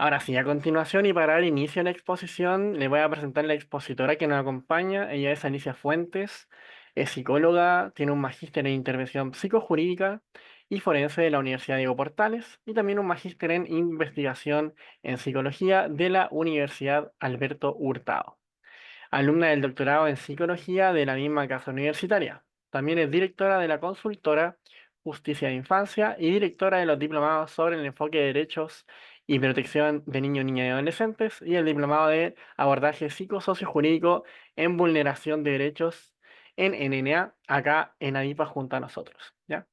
Ahora sí, a continuación y para dar inicio a la exposición, le voy a presentar la expositora que nos acompaña. Ella es Alicia Fuentes, es psicóloga, tiene un magíster en intervención psicojurídica y forense de la Universidad Diego Portales y también un magíster en investigación en psicología de la Universidad Alberto Hurtado. Alumna del doctorado en psicología de la misma casa universitaria. También es directora de la consultora Justicia de Infancia y directora de los diplomados sobre el enfoque de derechos y protección de niños, niñas y adolescentes y el diplomado de abordaje psicosociojurídico en vulneración de derechos en NNA, acá en ADIPA junto a nosotros. ¿Ya?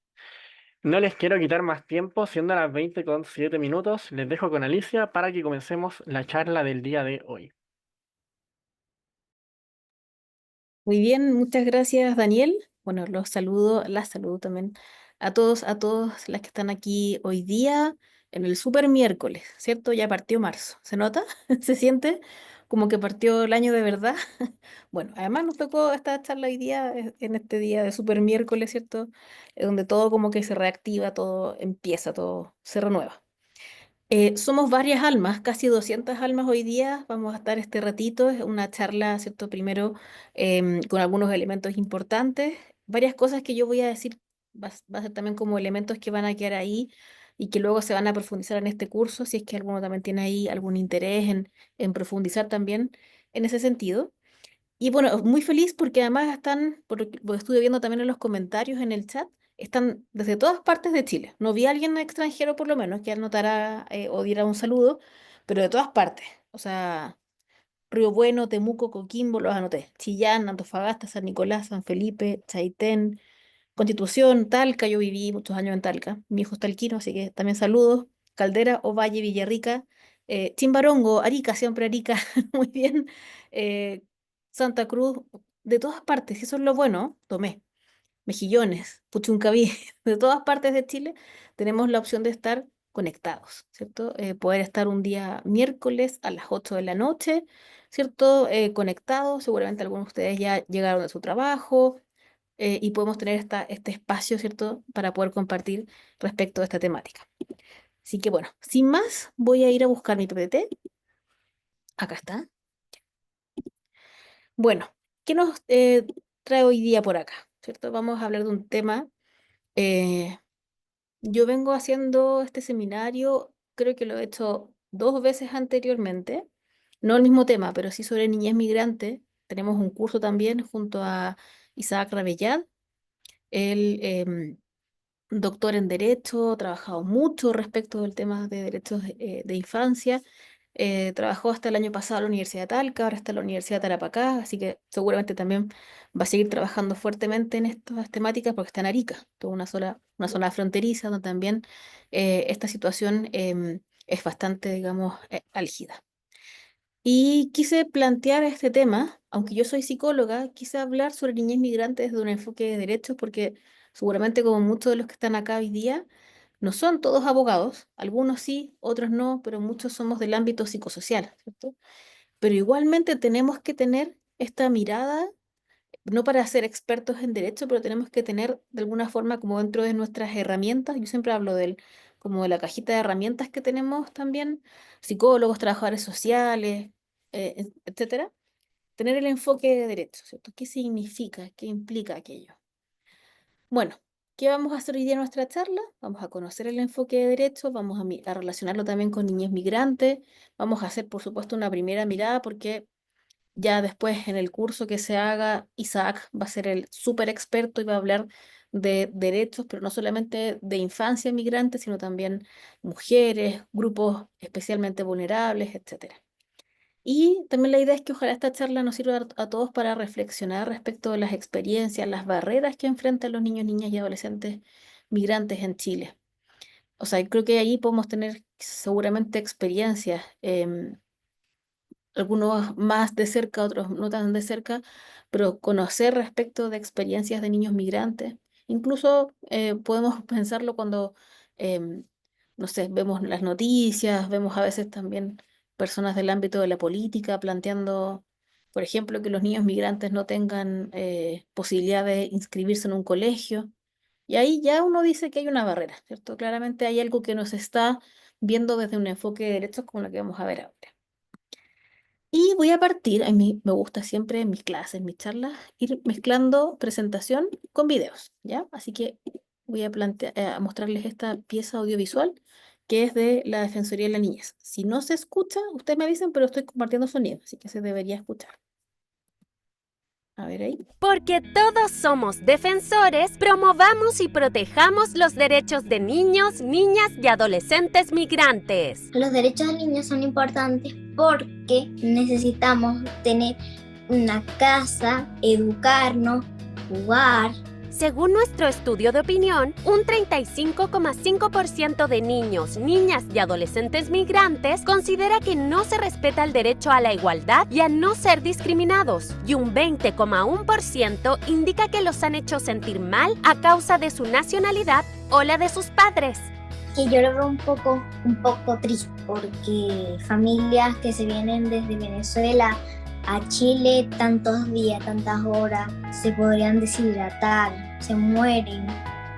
No les quiero quitar más tiempo, siendo las 20:07 minutos, les dejo con Alicia para que comencemos la charla del día de hoy. Muy bien, muchas gracias, Daniel. Bueno, los saludo, las saludo también a todos las que están aquí hoy día en el super miércoles, ¿cierto? Ya partió marzo. ¿Se nota? ¿Se siente como que partió el año de verdad? Bueno, además nos tocó esta charla hoy día, en este día de super miércoles, ¿cierto? Donde todo como que se reactiva, todo empieza, todo se renueva. Somos varias almas, casi 200 almas hoy día. Vamos a estar este ratito, es una charla, ¿cierto? Primero, con algunos elementos importantes. Varias cosas que yo voy a decir va a ser también como elementos que van a quedar ahí y que luego se van a profundizar en este curso, si es que alguno también tiene ahí algún interés en profundizar también en ese sentido. Y bueno, muy feliz porque además están, por lo que estuve viendo también en los comentarios en el chat, están desde todas partes de Chile. No vi a alguien extranjero por lo menos que anotara o diera un saludo, pero de todas partes. O sea, Río Bueno, Temuco, Coquimbo, los anoté. Chillán, Antofagasta, San Nicolás, San Felipe, Chaitén, Constitución, Talca, yo viví muchos años en Talca, mi hijo es talquino, así que también saludos. Caldera, Ovalle, Villarrica, Chimbarongo, Arica, siempre Arica, muy bien. eh, Santa Cruz, de todas partes, y eso es lo bueno, Tomé, Mejillones, Puchuncaví, de todas partes de Chile tenemos la opción de estar conectados, ¿cierto? Poder estar un día miércoles a las 8 de la noche, ¿cierto? Conectados, seguramente algunos de ustedes ya llegaron de su trabajo y podemos tener este espacio, ¿cierto?, para poder compartir respecto a esta temática. Así que bueno, sin más, voy a ir a buscar mi PPT. Acá está. Bueno, ¿qué nos trae hoy día por acá? ¿Cierto? Vamos a hablar de un tema. eh, yo vengo haciendo este seminario, creo que lo he hecho 2 veces anteriormente, no el mismo tema, pero sí sobre niñez migrante. Tenemos un curso también junto a Isaac Rabellán. Él doctor en Derecho, ha trabajado mucho respecto del tema de derechos de infancia. Trabajó hasta el año pasado en la Universidad de Talca, ahora está en la Universidad de Tarapacá, así que seguramente también va a seguir trabajando fuertemente en estas temáticas porque está en Arica, toda una zona fronteriza donde también esta situación es bastante, digamos, álgida. Y quise plantear este tema, aunque yo soy psicóloga, quise hablar sobre niñez migrante desde un enfoque de derechos, porque seguramente como muchos de los que están acá hoy día, no son todos abogados, algunos sí, otros no, pero muchos somos del ámbito psicosocial, ¿cierto? Pero igualmente tenemos que tener esta mirada, no para ser expertos en derecho, pero tenemos que tener de alguna forma como dentro de nuestras herramientas, yo siempre hablo como de la cajita de herramientas que tenemos también, psicólogos, trabajadores sociales, etcétera, tener el enfoque de derecho, ¿cierto? ¿Qué significa? ¿Qué implica aquello? Bueno, ¿qué vamos a hacer hoy día en nuestra charla? Vamos a conocer el enfoque de derecho, vamos a relacionarlo también con niñez migrantes, vamos a hacer, por supuesto, una primera mirada porque ya después en el curso que se haga, Isaac va a ser el súper experto y va a hablar de derechos, pero no solamente de infancia migrante, sino también mujeres, grupos especialmente vulnerables, etcétera. Y también la idea es que ojalá esta charla nos sirva a todos para reflexionar respecto de las experiencias, las barreras que enfrentan los niños, niñas y adolescentes migrantes en Chile. O sea, creo que ahí podemos tener seguramente experiencias. Algunos más de cerca, otros no tan de cerca, pero conocer respecto de experiencias de niños migrantes. Incluso podemos pensarlo cuando, em, no sé, vemos las noticias, vemos a veces también personas del ámbito de la política planteando, por ejemplo, que los niños migrantes no tengan posibilidad de inscribirse en un colegio. Y ahí ya uno dice que hay una barrera, ¿cierto? Claramente hay algo que nos está viendo desde un enfoque de derechos como lo que vamos a ver ahora. Y voy a partir, a mí me gusta siempre en mis clases, en mis charlas, ir mezclando presentación con videos, ¿ya? Así que voy a a mostrarles esta pieza audiovisual que es de la Defensoría de la Niñez. Si no se escucha, ustedes me avisan, pero estoy compartiendo sonido, así que se debería escuchar. A ver ahí. Porque todos somos defensores, promovamos y protejamos los derechos de niños, niñas y adolescentes migrantes. Los derechos de niños son importantes porque necesitamos tener una casa, educarnos, jugar. Según nuestro estudio de opinión, un 35,5% de niños, niñas y adolescentes migrantes considera que no se respeta el derecho a la igualdad y a no ser discriminados, y un 20,1% indica que los han hecho sentir mal a causa de su nacionalidad o la de sus padres. Que yo lo veo un poco triste porque familias que se vienen desde Venezuela a Chile tantos días, tantas horas, se podrían deshidratar, se mueren.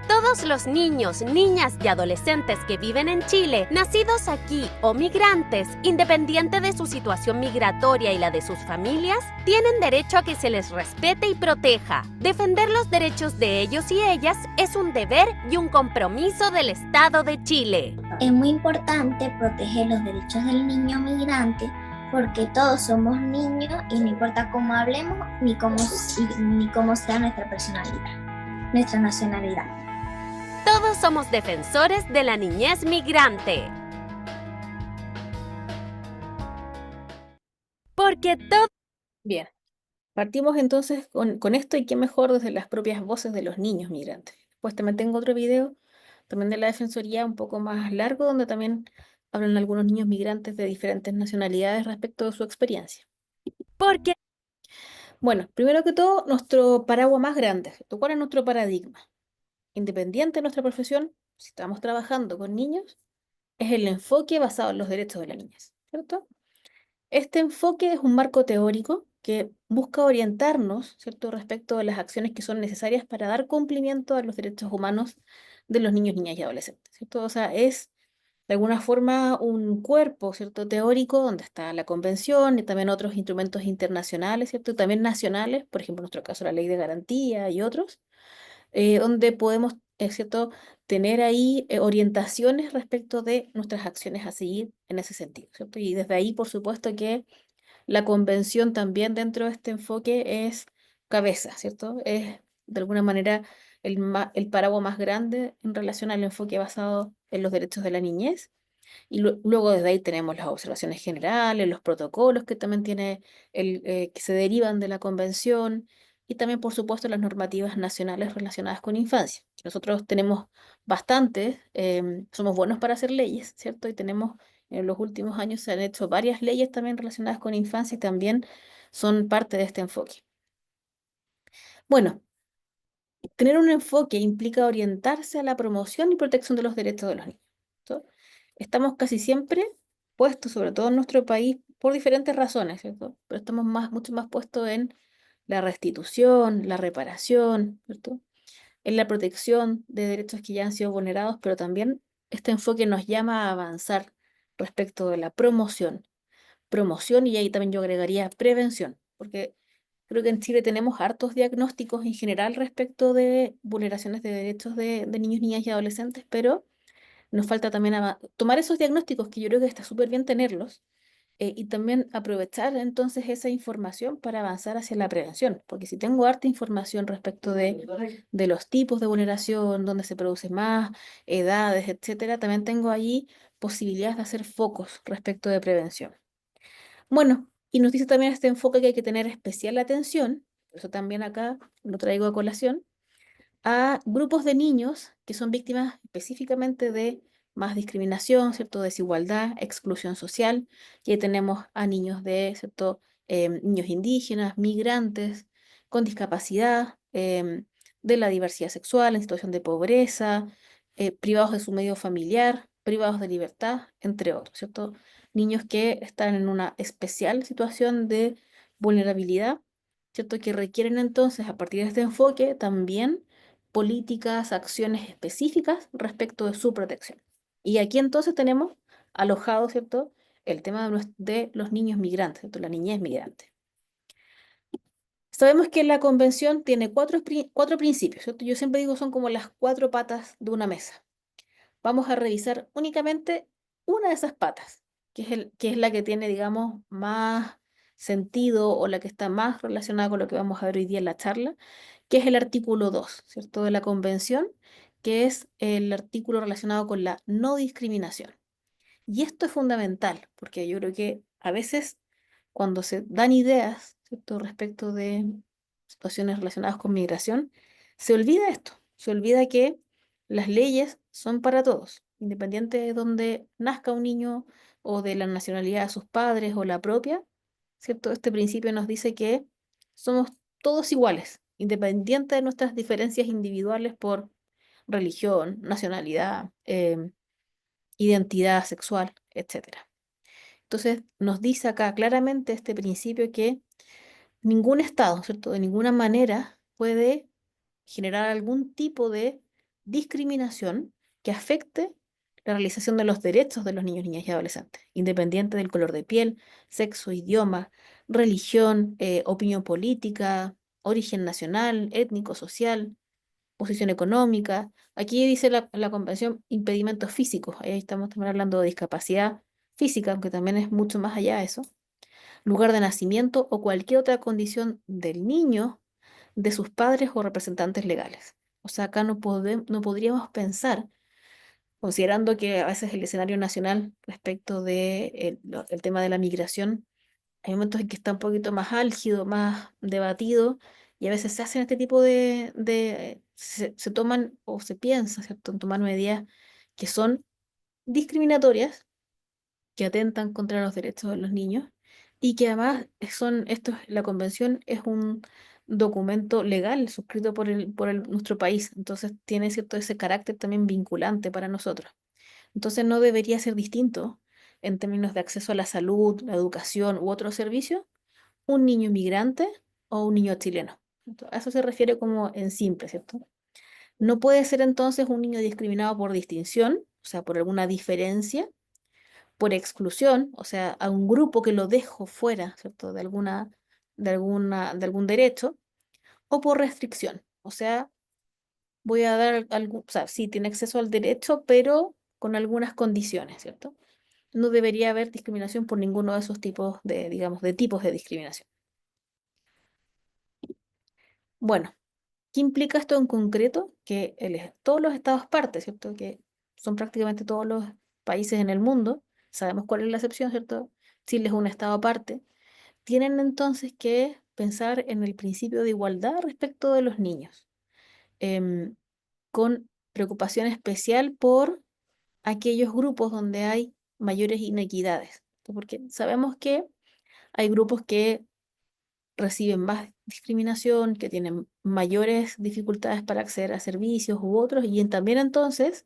Todos los niños, niñas y adolescentes que viven en Chile, nacidos aquí o migrantes, independiente de su situación migratoria y la de sus familias, tienen derecho a que se les respete y proteja. Defender los derechos de ellos y ellas es un deber y un compromiso del Estado de Chile. Es muy importante proteger los derechos del niño migrante porque todos somos niños y no importa cómo hablemos ni cómo sea nuestra personalidad, nuestra nacionalidad. Todos somos defensores de la niñez migrante. Porque todo... Bien, partimos entonces con esto y qué mejor desde las propias voces de los niños migrantes. Después también tengo otro video, también de la Defensoría, un poco más largo, donde también hablan algunos niños migrantes de diferentes nacionalidades respecto de su experiencia. Porque Bueno, primero que todo, nuestro paraguas más grande, ¿cierto? ¿Cuál es nuestro paradigma? Independiente de nuestra profesión, si estamos trabajando con niños, es el enfoque basado en los derechos de la niñez, ¿cierto? Este enfoque es un marco teórico que busca orientarnos, ¿cierto?, respecto de las acciones que son necesarias para dar cumplimiento a los derechos humanos de los niños, niñas y adolescentes, ¿cierto? O sea, es de alguna forma un cuerpo, ¿cierto?, teórico donde está la convención y también otros instrumentos internacionales, ¿cierto?, y también nacionales, por ejemplo, en nuestro caso la ley de garantía y otros, donde podemos, ¿cierto?, tener ahí orientaciones respecto de nuestras acciones a seguir en ese sentido, ¿cierto? Y desde ahí, por supuesto que la convención también dentro de este enfoque es cabeza, ¿cierto? Es de alguna manera el paraguas más grande en relación al enfoque basado en los derechos de la niñez. Y luego desde ahí tenemos las observaciones generales, los protocolos que también tiene que se derivan de la convención y también, por supuesto, las normativas nacionales relacionadas con infancia. Nosotros tenemos bastantes, somos buenos para hacer leyes, ¿cierto? Y tenemos, en los últimos años se han hecho varias leyes también relacionadas con infancia y también son parte de este enfoque. Bueno, tener un enfoque implica orientarse a la promoción y protección de los derechos de los niños, ¿cierto? Estamos casi siempre puestos, sobre todo en nuestro país, por diferentes razones, ¿cierto? Pero estamos mucho más puestos en la restitución, la reparación, ¿cierto?, en la protección de derechos que ya han sido vulnerados, pero también este enfoque nos llama a avanzar respecto de la promoción y ahí también yo agregaría prevención, porque creo que en Chile tenemos hartos diagnósticos en general respecto de vulneraciones de derechos de niños, niñas y adolescentes, pero nos falta también tomar esos diagnósticos, que yo creo que está súper bien tenerlos, y también aprovechar entonces esa información para avanzar hacia la prevención, porque si tengo harta información respecto de los tipos de vulneración, dónde se produce más, edades, etcétera, también tengo ahí posibilidades de hacer focos respecto de prevención. Bueno, y nos dice también este enfoque que hay que tener especial atención, por eso también acá lo traigo a colación, a grupos de niños que son víctimas específicamente de más discriminación, ¿cierto? Desigualdad, exclusión social. Y ahí tenemos a niños ¿cierto? Niños indígenas, migrantes, con discapacidad, de la diversidad sexual, en situación de pobreza, privados de su medio familiar, privados de libertad, entre otros, ¿cierto? Niños que están en una especial situación de vulnerabilidad, ¿cierto? Que requieren entonces, a partir de este enfoque, también políticas, acciones específicas respecto de su protección. Y aquí entonces tenemos alojado, ¿cierto? El tema de los niños migrantes, ¿cierto? La niñez migrante. Sabemos que la convención tiene cuatro principios, ¿cierto? Yo siempre digo son como las cuatro patas de una mesa. Vamos a revisar únicamente una de esas patas, que es la que tiene, digamos, más sentido o la que está más relacionada con lo que vamos a ver hoy día en la charla, que es el artículo 2, ¿cierto? De la convención, que es el artículo relacionado con la no discriminación. Y esto es fundamental, porque yo creo que a veces cuando se dan ideas, ¿cierto? Respecto de situaciones relacionadas con migración, se olvida esto, se olvida que las leyes son para todos, independiente de dónde nazca un niño o de la nacionalidad de sus padres o la propia, ¿cierto? Este principio nos dice que somos todos iguales, independiente de nuestras diferencias individuales por religión, nacionalidad, identidad sexual, etcétera. Entonces, nos dice acá claramente este principio que ningún Estado, ¿cierto? De ninguna manera puede generar algún tipo de discriminación que afecte la realización de los derechos de los niños, niñas y adolescentes, independiente del color de piel, sexo, idioma, religión, opinión política, origen nacional, étnico, social, posición económica. Aquí dice la convención impedimentos físicos, ahí estamos también hablando de discapacidad física, aunque también es mucho más allá de eso, lugar de nacimiento o cualquier otra condición del niño, de sus padres o representantes legales. O sea, acá no podríamos pensar, considerando que a veces el escenario nacional respecto de el tema de la migración, hay momentos en que está un poquito más álgido, más debatido, y a veces se hacen este tipo se toman o se piensa, ¿cierto?, en tomar medidas que son discriminatorias, que atentan contra los derechos de los niños y que además la convención es un documento legal suscrito nuestro país, entonces tiene cierto ese carácter también vinculante para nosotros. Entonces no debería ser distinto en términos de acceso a la salud, la educación u otros servicios, un niño inmigrante o un niño chileno. A eso se refiere como en simple, ¿cierto? No puede ser entonces un niño discriminado por distinción, o sea, por alguna diferencia, por exclusión, o sea, a un grupo que lo dejo fuera, ¿cierto? De algún derecho, o por restricción, o sea, voy a dar algún, o sea, sí tiene acceso al derecho, pero con algunas condiciones, ¿cierto? No debería haber discriminación por ninguno de esos tipos digamos, de tipos de discriminación. Bueno, ¿qué implica esto en concreto? Que todos los estados partes, ¿cierto? Que son prácticamente todos los países en el mundo, sabemos cuál es la excepción, ¿cierto? Chile es un estado aparte, tienen entonces que pensar en el principio de igualdad respecto de los niños, em, con preocupación especial por aquellos grupos donde hay mayores inequidades, porque sabemos que hay grupos que reciben más discriminación, que tienen mayores dificultades para acceder a servicios u otros, y también entonces,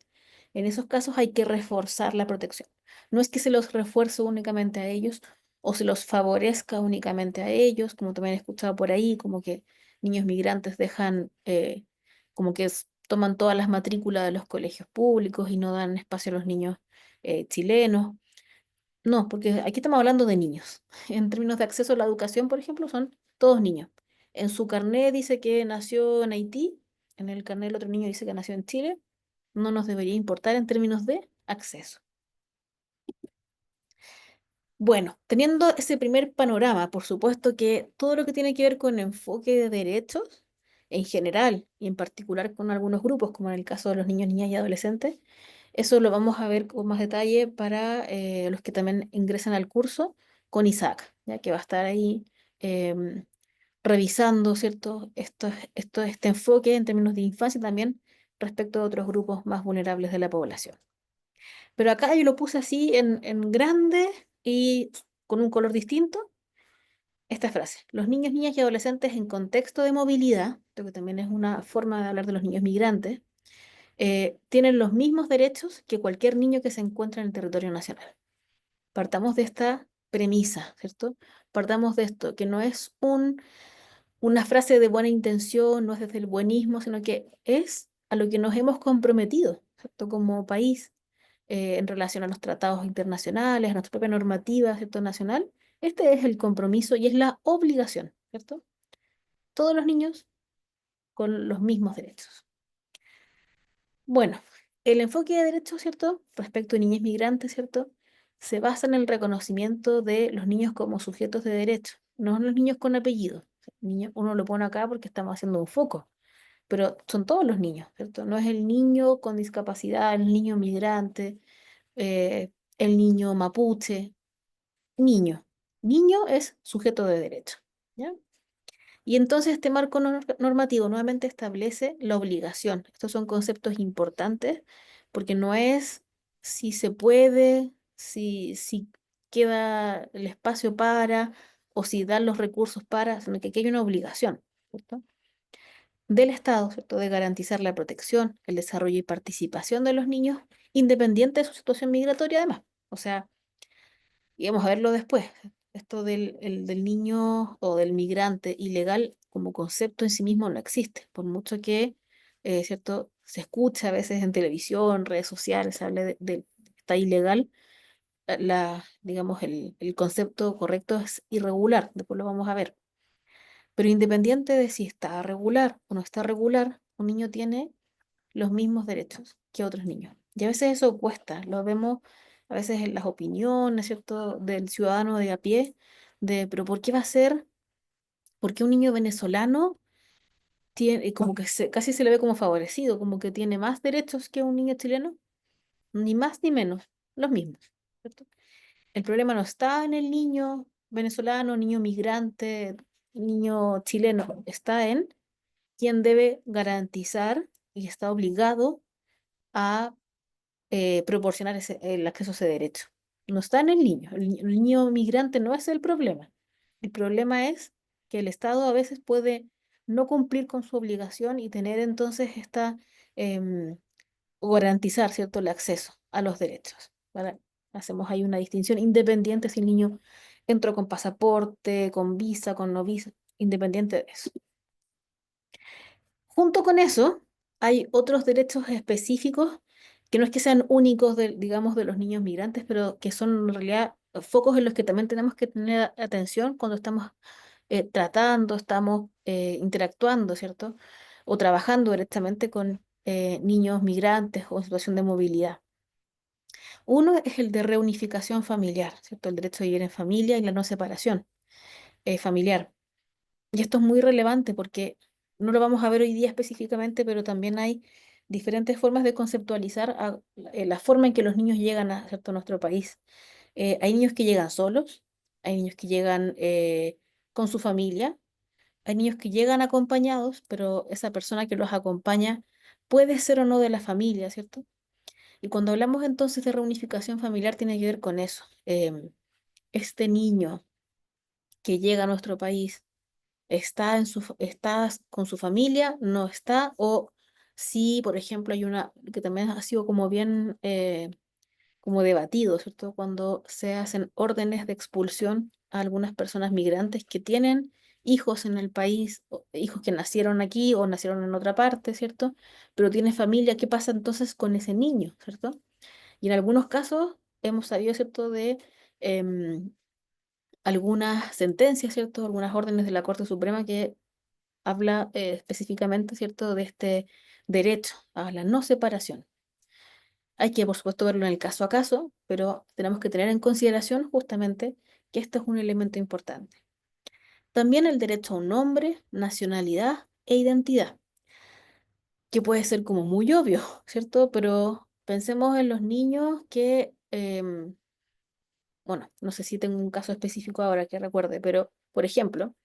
en esos casos hay que reforzar la protección. No es que se los refuerce únicamente a ellos o se los favorezca únicamente a ellos, como también he escuchado por ahí, como que niños migrantes dejan, como que toman todas las matrículas de los colegios públicos y no dan espacio a los niños chilenos. No, porque aquí estamos hablando de niños. En términos de acceso a la educación, por ejemplo, son todos niños. En su carnet dice que nació en Haití, en el carnet del otro niño dice que nació en Chile. No nos debería importar en términos de acceso. Bueno, teniendo ese primer panorama, por supuesto que todo lo que tiene que ver con enfoque de derechos, en general y en particular con algunos grupos, como en el caso de los niños, niñas y adolescentes, eso lo vamos a ver con más detalle para los que también ingresan al curso con Isaac, ya que va a estar ahí em, revisando, ¿cierto? Este enfoque en términos de infancia y también respecto a otros grupos más vulnerables de la población. Pero acá yo lo puse así en grande y con un color distinto. Esta frase, los niños, niñas y adolescentes en contexto de movilidad, esto que también es una forma de hablar de los niños migrantes, tienen los mismos derechos que cualquier niño que se encuentra en el territorio nacional. Partamos de esta premisa, ¿cierto? Partamos de esto, que no es una frase de buena intención, no es desde el buenismo, sino que es a lo que nos hemos comprometido, ¿cierto? Como país, en relación a los tratados internacionales, a nuestra propia normativa, ¿cierto? Nacional. Este es el compromiso y es la obligación, ¿cierto? Todos los niños con los mismos derechos. Bueno, el enfoque de derechos, ¿cierto? Respecto a niñez migrantes, ¿cierto? Se basa en el reconocimiento de los niños como sujetos de derecho, no los niños con apellido. Niño, uno lo pone acá porque estamos haciendo un foco, pero son todos los niños, ¿cierto? No es el niño con discapacidad, el niño migrante, eh, el niño mapuche, niño. Niño es sujeto de derecho, ¿ya? Y entonces este marco normativo nuevamente establece la obligación. Estos son conceptos importantes porque no es si se puede, si queda el espacio para o si dan los recursos para, sino que aquí hay una obligación, ¿cierto? Del Estado, ¿cierto? De garantizar la protección, el desarrollo y participación de los niños, independiente de su situación migratoria además. O sea, y vamos a verlo después. Esto del niño o del migrante ilegal como concepto en sí mismo no existe, por mucho que, ¿cierto? Se escucha a veces en televisión, redes sociales, se habla está ilegal, digamos, el concepto correcto es irregular, después lo vamos a ver. Pero independiente de si está regular o no está regular, un niño tiene los mismos derechos que otros niños. Y a veces eso cuesta, lo vemos a veces en las opiniones, ¿cierto?, del ciudadano de a pie, pero ¿por qué va a ser? ¿Por qué un niño venezolano tiene, como que casi se le ve como favorecido, como que tiene más derechos que un niño chileno? Ni más ni menos, los mismos, ¿cierto? El problema no está en el niño venezolano, niño migrante, niño chileno, está en quién debe garantizar y está obligado a proporcionar el acceso a ese derecho. No está en el niño. El niño migrante no es el problema. El problema es que el Estado a veces puede no cumplir con su obligación y tener entonces em, garantizar, ¿cierto?, el acceso a los derechos. ¿Vale? Hacemos ahí una distinción independiente si el niño entró con pasaporte, con visa, con no visa, independiente de eso. Junto con eso, hay otros derechos específicos que no es que sean únicos, digamos, de los niños migrantes, pero que son en realidad focos en los que también tenemos que tener atención cuando estamos tratando, estamos interactuando, ¿cierto? O trabajando directamente con niños migrantes o en situación de movilidad. Uno es el de reunificación familiar, ¿cierto? El derecho a vivir en familia y la no separación familiar. Y esto es muy relevante porque no lo vamos a ver hoy día específicamente, pero también hay diferentes formas de conceptualizar la forma en que los niños llegan a, ¿cierto?, a nuestro país. Hay niños que llegan solos, hay niños que llegan con su familia, hay niños que llegan acompañados, pero esa persona que los acompaña puede ser o no de la familia, ¿cierto? Y cuando hablamos entonces de reunificación familiar tiene que ver con eso. Este niño que llega a nuestro país está está con su familia, no está, o si, por ejemplo, hay una que también ha sido como bien como debatido, ¿cierto? Cuando se hacen órdenes de expulsión a algunas personas migrantes que tienen hijos en el país, hijos que nacieron aquí o nacieron en otra parte, ¿cierto? Pero tiene familia, ¿qué pasa entonces con ese niño, ¿cierto? Y en algunos casos hemos sabido, ¿cierto?, de em, algunas sentencias, ¿cierto? Algunas órdenes de la Corte Suprema que habla específicamente, ¿cierto?, de este derecho a la no separación. Hay que, por supuesto, verlo en el caso a caso, pero tenemos que tener en consideración justamente que esto es un elemento importante. También el derecho a un nombre, nacionalidad e identidad, que puede ser como muy obvio, ¿cierto? Pero pensemos en los niños que, bueno, no sé si tengo un caso específico ahora que recuerde, pero, por ejemplo,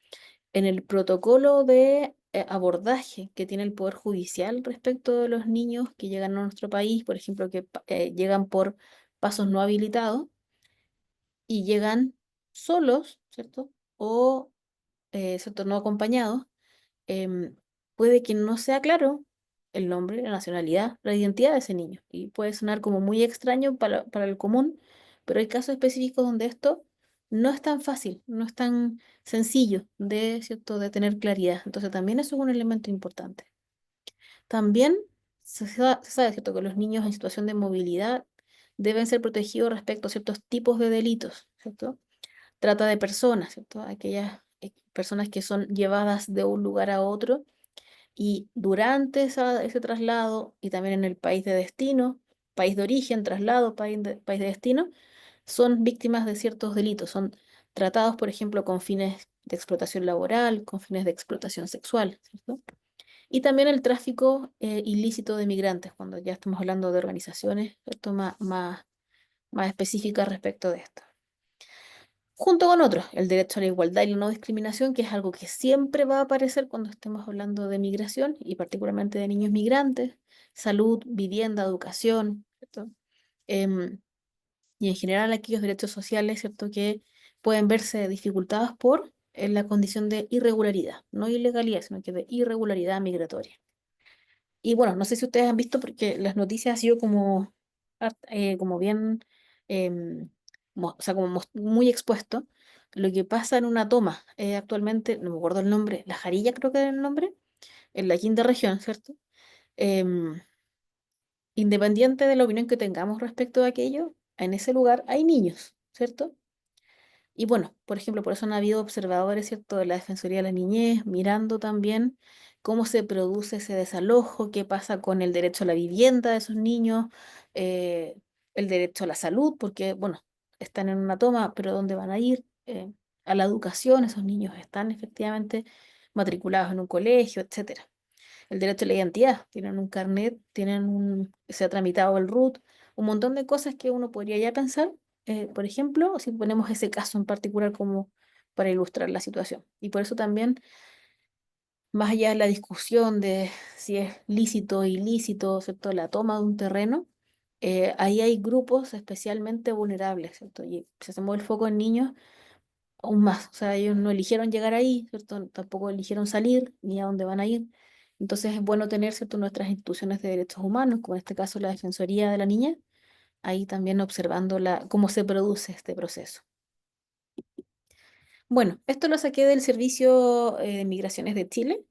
en el protocolo de abordaje que tiene el Poder Judicial respecto de los niños que llegan a nuestro país, por ejemplo, que llegan por pasos no habilitados y llegan solos, ¿cierto? O, ¿cierto?, no acompañados, em, puede que no sea claro el nombre, la nacionalidad, la identidad de ese niño. Y puede sonar como muy extraño para el común, pero hay casos específicos donde esto no es tan fácil, no es tan sencillo de, ¿cierto?, de tener claridad. Entonces también eso es un elemento importante. También se sabe, ¿cierto?, que los niños en situación de movilidad deben ser protegidos respecto a ciertos tipos de delitos, ¿cierto? Trata de personas, ¿cierto? Aquellas personas que son llevadas de un lugar a otro y durante ese traslado y también en el país de destino, país de origen, traslado, país de destino, son víctimas de ciertos delitos, son tratados, por ejemplo, con fines de explotación laboral, con fines de explotación sexual, ¿cierto? Y también el tráfico ilícito de migrantes, cuando ya estamos hablando de organizaciones, ¿cierto? Más específicas respecto de esto. Junto con otros, el derecho a la igualdad y la no discriminación, que es algo que siempre va a aparecer cuando estemos hablando de migración y particularmente de niños migrantes, salud, vivienda, educación, ¿cierto? Em, y en general aquellos derechos sociales, ¿cierto? Que pueden verse dificultados por la condición de irregularidad, no ilegalidad, sino que de irregularidad migratoria. Y bueno, no sé si ustedes han visto, porque las noticias han sido como bien, em, o sea, como muy expuesto, lo que pasa en una toma actualmente, no me acuerdo el nombre, La Jarilla creo que era el nombre, en la quinta región, ¿cierto? Em, Independiente de la opinión que tengamos respecto a aquello, en ese lugar hay niños, ¿cierto? Y bueno, por ejemplo, por eso han habido observadores, ¿cierto?, de la Defensoría de la Niñez, mirando también cómo se produce ese desalojo, qué pasa con el derecho a la vivienda de esos niños, eh, el derecho a la salud, porque, bueno, están en una toma, pero ¿dónde van a ir? A la educación, esos niños están efectivamente matriculados en un colegio, etcétera. El derecho a la identidad, tienen un carnet, se ha tramitado el RUT, un montón de cosas que uno podría ya pensar, por ejemplo, si ponemos ese caso en particular como para ilustrar la situación. Y por eso también, más allá de la discusión de si es lícito o ilícito, ¿cierto?, la toma de un terreno, ahí hay grupos especialmente vulnerables, ¿cierto? Y si hacemos el foco en niños, aún más. O sea, ellos no eligieron llegar ahí, ¿cierto? Tampoco eligieron salir ni a dónde van a ir. Entonces es bueno tener, ¿cierto?, nuestras instituciones de derechos humanos, como en este caso la Defensoría de la Niña, ahí también observando cómo se produce este proceso. Bueno, esto lo saqué del Servicio de Migraciones de Chile.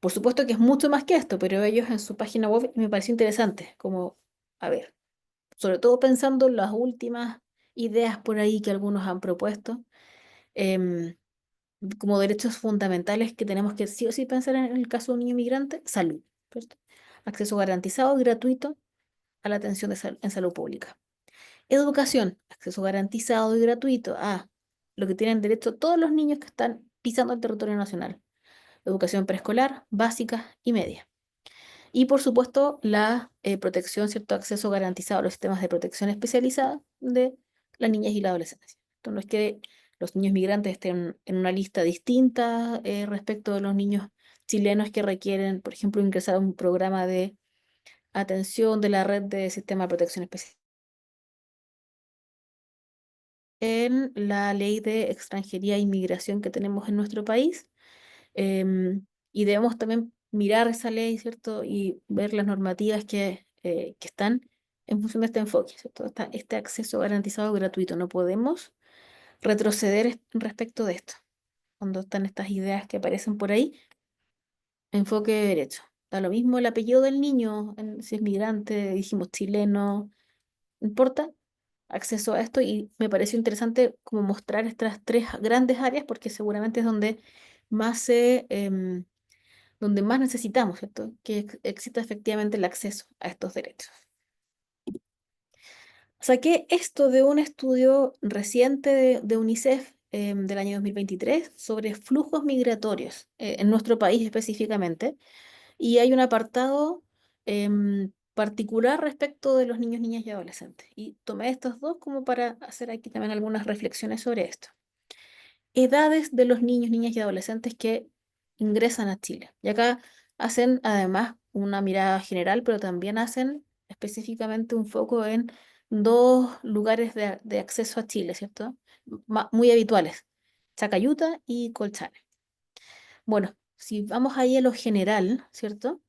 Por supuesto que es mucho más que esto, pero ellos en su página web me pareció interesante, como, a ver, sobre todo pensando en las últimas ideas por ahí que algunos han propuesto. em, como derechos fundamentales que tenemos que sí o sí pensar en el caso de un niño migrante, salud, ¿cierto? Acceso garantizado y gratuito a la atención en salud pública. Educación, acceso garantizado y gratuito a lo que tienen derecho todos los niños que están pisando el territorio nacional. Educación preescolar, básica y media. Y por supuesto, la protección, cierto acceso garantizado a los sistemas de protección especializada de las niñas y la adolescencia. Entonces, no es que los niños migrantes estén en una lista distinta respecto de los niños chilenos que requieren, por ejemplo, ingresar a un programa de atención de la red de sistema de protección especial. En la ley de extranjería e inmigración que tenemos en nuestro país, y debemos también mirar esa ley, ¿cierto? Y ver las normativas que están en función de este enfoque, ¿cierto? Este acceso garantizado gratuito. No podemos retroceder respecto de esto. Cuando están estas ideas que aparecen por ahí, enfoque de derecho. Da lo mismo el apellido del niño, si es migrante, dijimos chileno, no importa, acceso a esto y me pareció interesante como mostrar estas tres grandes áreas porque seguramente es donde más necesitamos, ¿cierto? Que exista efectivamente el acceso a estos derechos. Saqué esto de un estudio reciente de UNICEF del año 2023 sobre flujos migratorios en nuestro país específicamente. Y hay un apartado particular respecto de los niños, niñas y adolescentes. Y tomé estos dos como para hacer aquí también algunas reflexiones sobre esto. Edades de los niños, niñas y adolescentes que ingresan a Chile. Y acá hacen además una mirada general, pero también hacen específicamente un foco en dos lugares de acceso a Chile, ¿cierto? Muy habituales, Chacayuta y Colchane. Bueno, si vamos ahí a lo general, ¿cierto?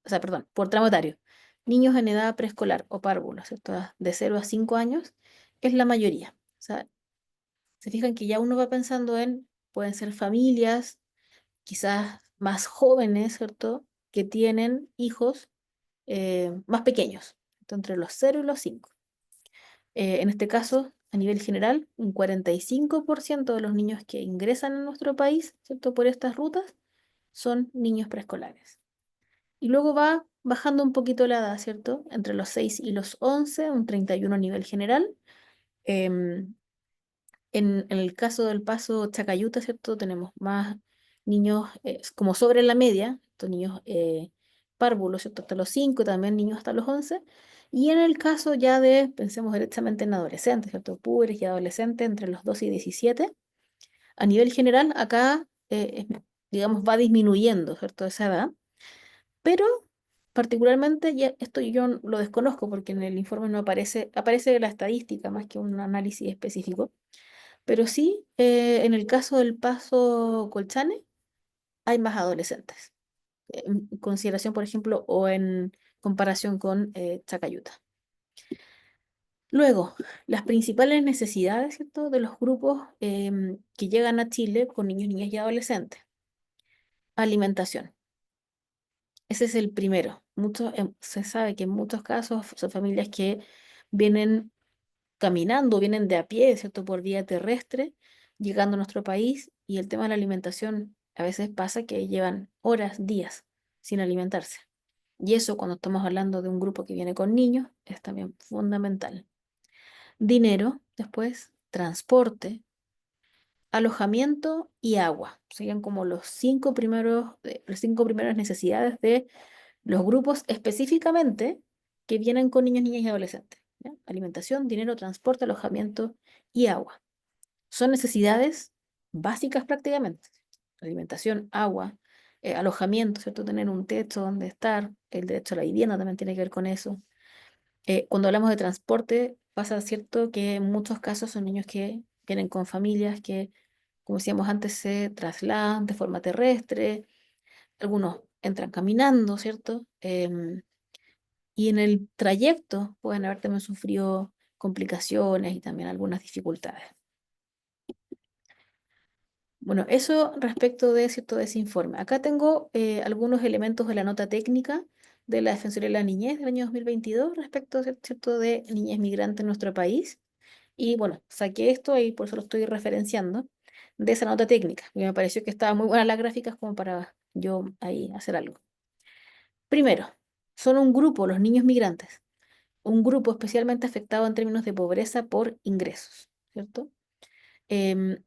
O sea, perdón, por tramo etario. Niños en edad preescolar o párvulo, ¿cierto? De 0 a 5 años, es la mayoría. O sea, se fijan que ya uno va pensando pueden ser familias, quizás más jóvenes, ¿cierto? Que tienen hijos más pequeños. entre los 0 y los 5. En este caso, a nivel general, un 45% de los niños que ingresan a nuestro país, ¿cierto? Por estas rutas son niños preescolares. Y luego va bajando un poquito la edad, ¿cierto? Entre los 6 y los 11, un 31 a nivel general. Em, en el caso del paso Chacayuta, ¿cierto? Tenemos más niños como sobre la media, estos niños párvulos, ¿cierto? Hasta los 5, también niños hasta los 11. Y en el caso ya de, pensemos directamente en adolescentes, ¿cierto? Púberes y adolescentes entre los 12 y 17. A nivel general, acá, digamos, va disminuyendo, ¿cierto? Esa edad. Pero particularmente, ya esto yo lo desconozco porque en el informe no aparece la estadística más que un análisis específico. Pero sí, en el caso del paso Colchane, hay más adolescentes, en consideración, por ejemplo, o en comparación con Chacayuta. Luego, las principales necesidades, ¿cierto? De los grupos que llegan a Chile con niños, niñas y adolescentes. Alimentación. Ese es el primero. Se sabe que en muchos casos son familias que vienen caminando, vienen de a pie, ¿cierto? Por vía terrestre, llegando a nuestro país, y el tema de la alimentación a veces pasa que llevan horas, días sin alimentarse. Y eso, cuando estamos hablando de un grupo que viene con niños, es también fundamental. Dinero, después, transporte, alojamiento y agua. Serían como las 5 primeras necesidades de los grupos específicamente que vienen con niños, niñas y adolescentes. ¿Ya? Alimentación, dinero, transporte, alojamiento y agua. Son necesidades básicas prácticamente. Alimentación, agua, alojamiento, ¿cierto? Tener un techo donde estar, el derecho a la vivienda también tiene que ver con eso. Cuando hablamos de transporte, pasa cierto que en muchos casos son niños que vienen con familias que, como decíamos antes, se trasladan de forma terrestre, algunos entran caminando, ¿cierto? Y en el trayecto pueden haber también sufrido complicaciones y también algunas dificultades. Bueno, eso respecto de, ¿cierto? De ese informe. Acá tengo algunos elementos de la nota técnica de la Defensoría de la Niñez del año 2022 respecto, ¿cierto? De niñez migrantes en nuestro país. Y bueno, saqué esto y por eso lo estoy referenciando de esa nota técnica, porque me pareció que estaban muy buenas las gráficas como para yo ahí hacer algo. Primero, son un grupo, los niños migrantes, un grupo especialmente afectado en términos de pobreza por ingresos, ¿cierto? Em,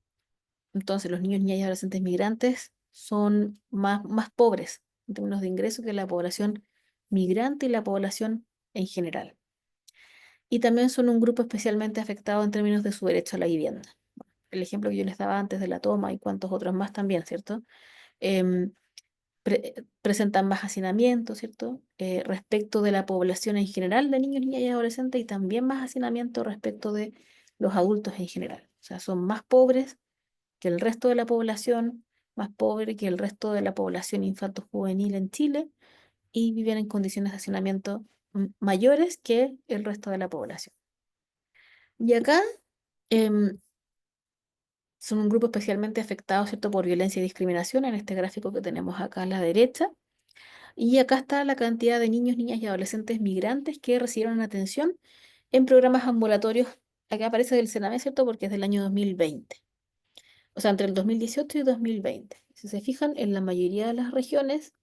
entonces, los niños, niñas y adolescentes migrantes son más pobres en términos de ingresos que la población migrante y la población en general. Y también son un grupo especialmente afectado en términos de su derecho a la vivienda. El ejemplo que yo les daba antes de la toma y cuantos otros más también, ¿cierto? Em, presentan más hacinamiento, ¿cierto? Respecto de la población en general de niños, niñas y adolescentes, y también más hacinamiento respecto de los adultos en general. O sea, son más pobres que el resto de la población, más pobre que el resto de la población infanto-juvenil en Chile, y viven en condiciones de hacinamiento mayores que el resto de la población. Y acá em, son un grupo especialmente afectado, ¿cierto? Por violencia y discriminación, en este gráfico que tenemos acá a la derecha. Y acá está la cantidad de niños, niñas y adolescentes migrantes que recibieron atención en programas ambulatorios. Acá aparece del Sename, ¿cierto? Porque es del año 2020. O sea, entre el 2018 y 2020. Si se fijan, en la mayoría de las regiones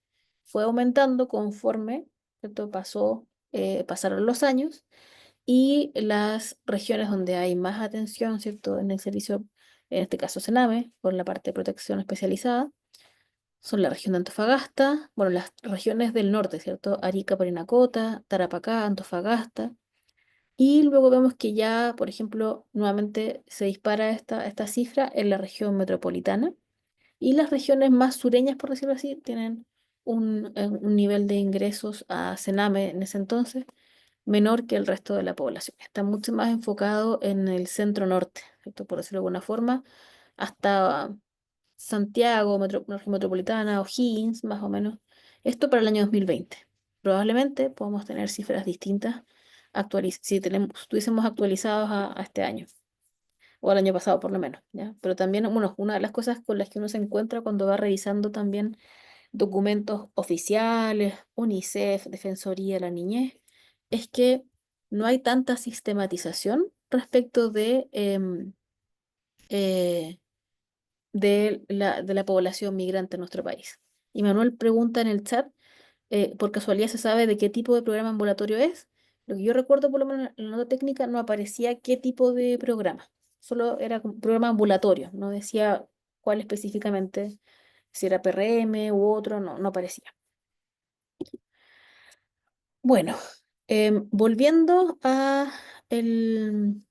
fue aumentando conforme, ¿cierto? Pasaron los años, y las regiones donde hay más atención, ¿cierto? En el servicio, en este caso Sename, por la parte de protección especializada, son la región de Antofagasta, bueno, las regiones del norte, ¿cierto? Arica, Parinacota, Tarapacá, Antofagasta. Y luego vemos que ya, por ejemplo, nuevamente se dispara esta cifra en la región metropolitana. Y las regiones más sureñas, por decirlo así, tienen un nivel de ingresos a Sename en ese entonces menor que el resto de la población. Está mucho más enfocado en el centro norte, ¿cierto? Por decirlo de alguna forma, hasta Santiago, región metropolitana, O'Higgins, más o menos. Esto para el año 2020. Probablemente podamos tener cifras distintas si estuviésemos actualizados a este año, o al año pasado por lo menos, ¿ya? Pero también, bueno, una de las cosas con las que uno se encuentra cuando va revisando también documentos oficiales, UNICEF, Defensoría de la Niñez, es que no hay tanta sistematización respecto eh, de la población migrante en nuestro país. Y Manuel pregunta en el chat, por casualidad se sabe de qué tipo de programa ambulatorio es. Lo que yo recuerdo, por lo menos en la nota técnica, no aparecía qué tipo de programa. Solo era como programa ambulatorio, no decía cuál específicamente, si era PRM u otro, no aparecía. Bueno, volviendo a el,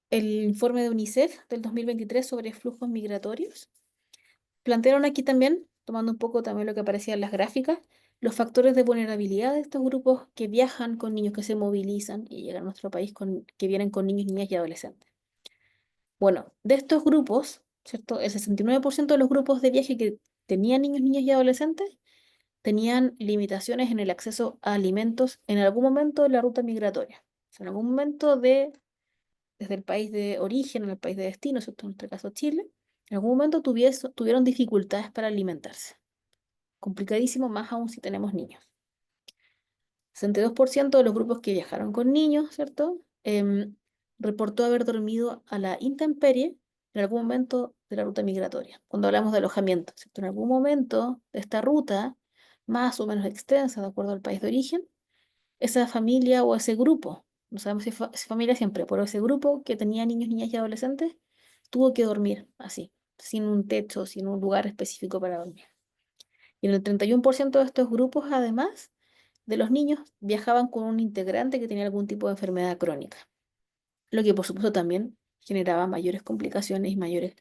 el informe de UNICEF del 2023 sobre flujos migratorios. Plantearon aquí también, tomando un poco también lo que aparecía en las gráficas, los factores de vulnerabilidad de estos grupos que viajan con niños, que se movilizan y llegan a nuestro país que vienen con niños, niñas y adolescentes. Bueno, de estos grupos, ¿cierto? El 69% de los grupos de viaje que tenían niños, niñas y adolescentes tenían limitaciones en el acceso a alimentos en algún momento de la ruta migratoria. O sea, en algún momento desde el país de origen, en el país de destino, ¿cierto? En nuestro caso Chile, en algún momento tuvieron dificultades para alimentarse. Complicadísimo, más aún si tenemos niños. 62% de los grupos que viajaron con niños, ¿cierto? Reportó haber dormido a la intemperie en algún momento de la ruta migratoria. Cuando hablamos de alojamiento, ¿cierto? En algún momento de esta ruta, más o menos extensa, de acuerdo al país de origen, esa familia o ese grupo, no sabemos si familia siempre, pero ese grupo que tenía niños, niñas y adolescentes, tuvo que dormir así, sin un techo, sin un lugar específico para dormir. Y en el 31% de estos grupos, además de los niños, viajaban con un integrante que tenía algún tipo de enfermedad crónica, lo que por supuesto también generaba mayores complicaciones y mayores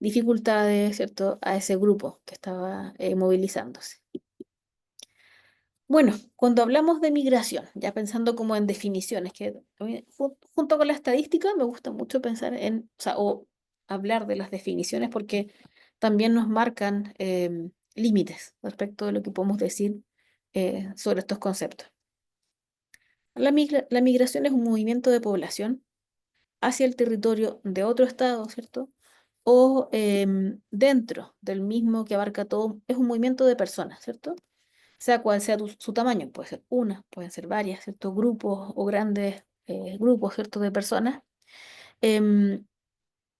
dificultades, ¿cierto?, a ese grupo que estaba movilizándose. Bueno, cuando hablamos de migración, ya pensando como en definiciones, que a mí, junto con la estadística me gusta mucho pensar o hablar de las definiciones porque también nos marcan límites respecto de lo que podemos decir sobre estos conceptos. La migración es un movimiento de población hacia el territorio de otro estado, ¿cierto? O dentro del mismo que abarca todo, es un movimiento de personas, ¿cierto? Sea cual sea su tamaño, puede ser una, pueden ser varias, ¿cierto? Grupos o grandes grupos, ¿cierto? De personas, em,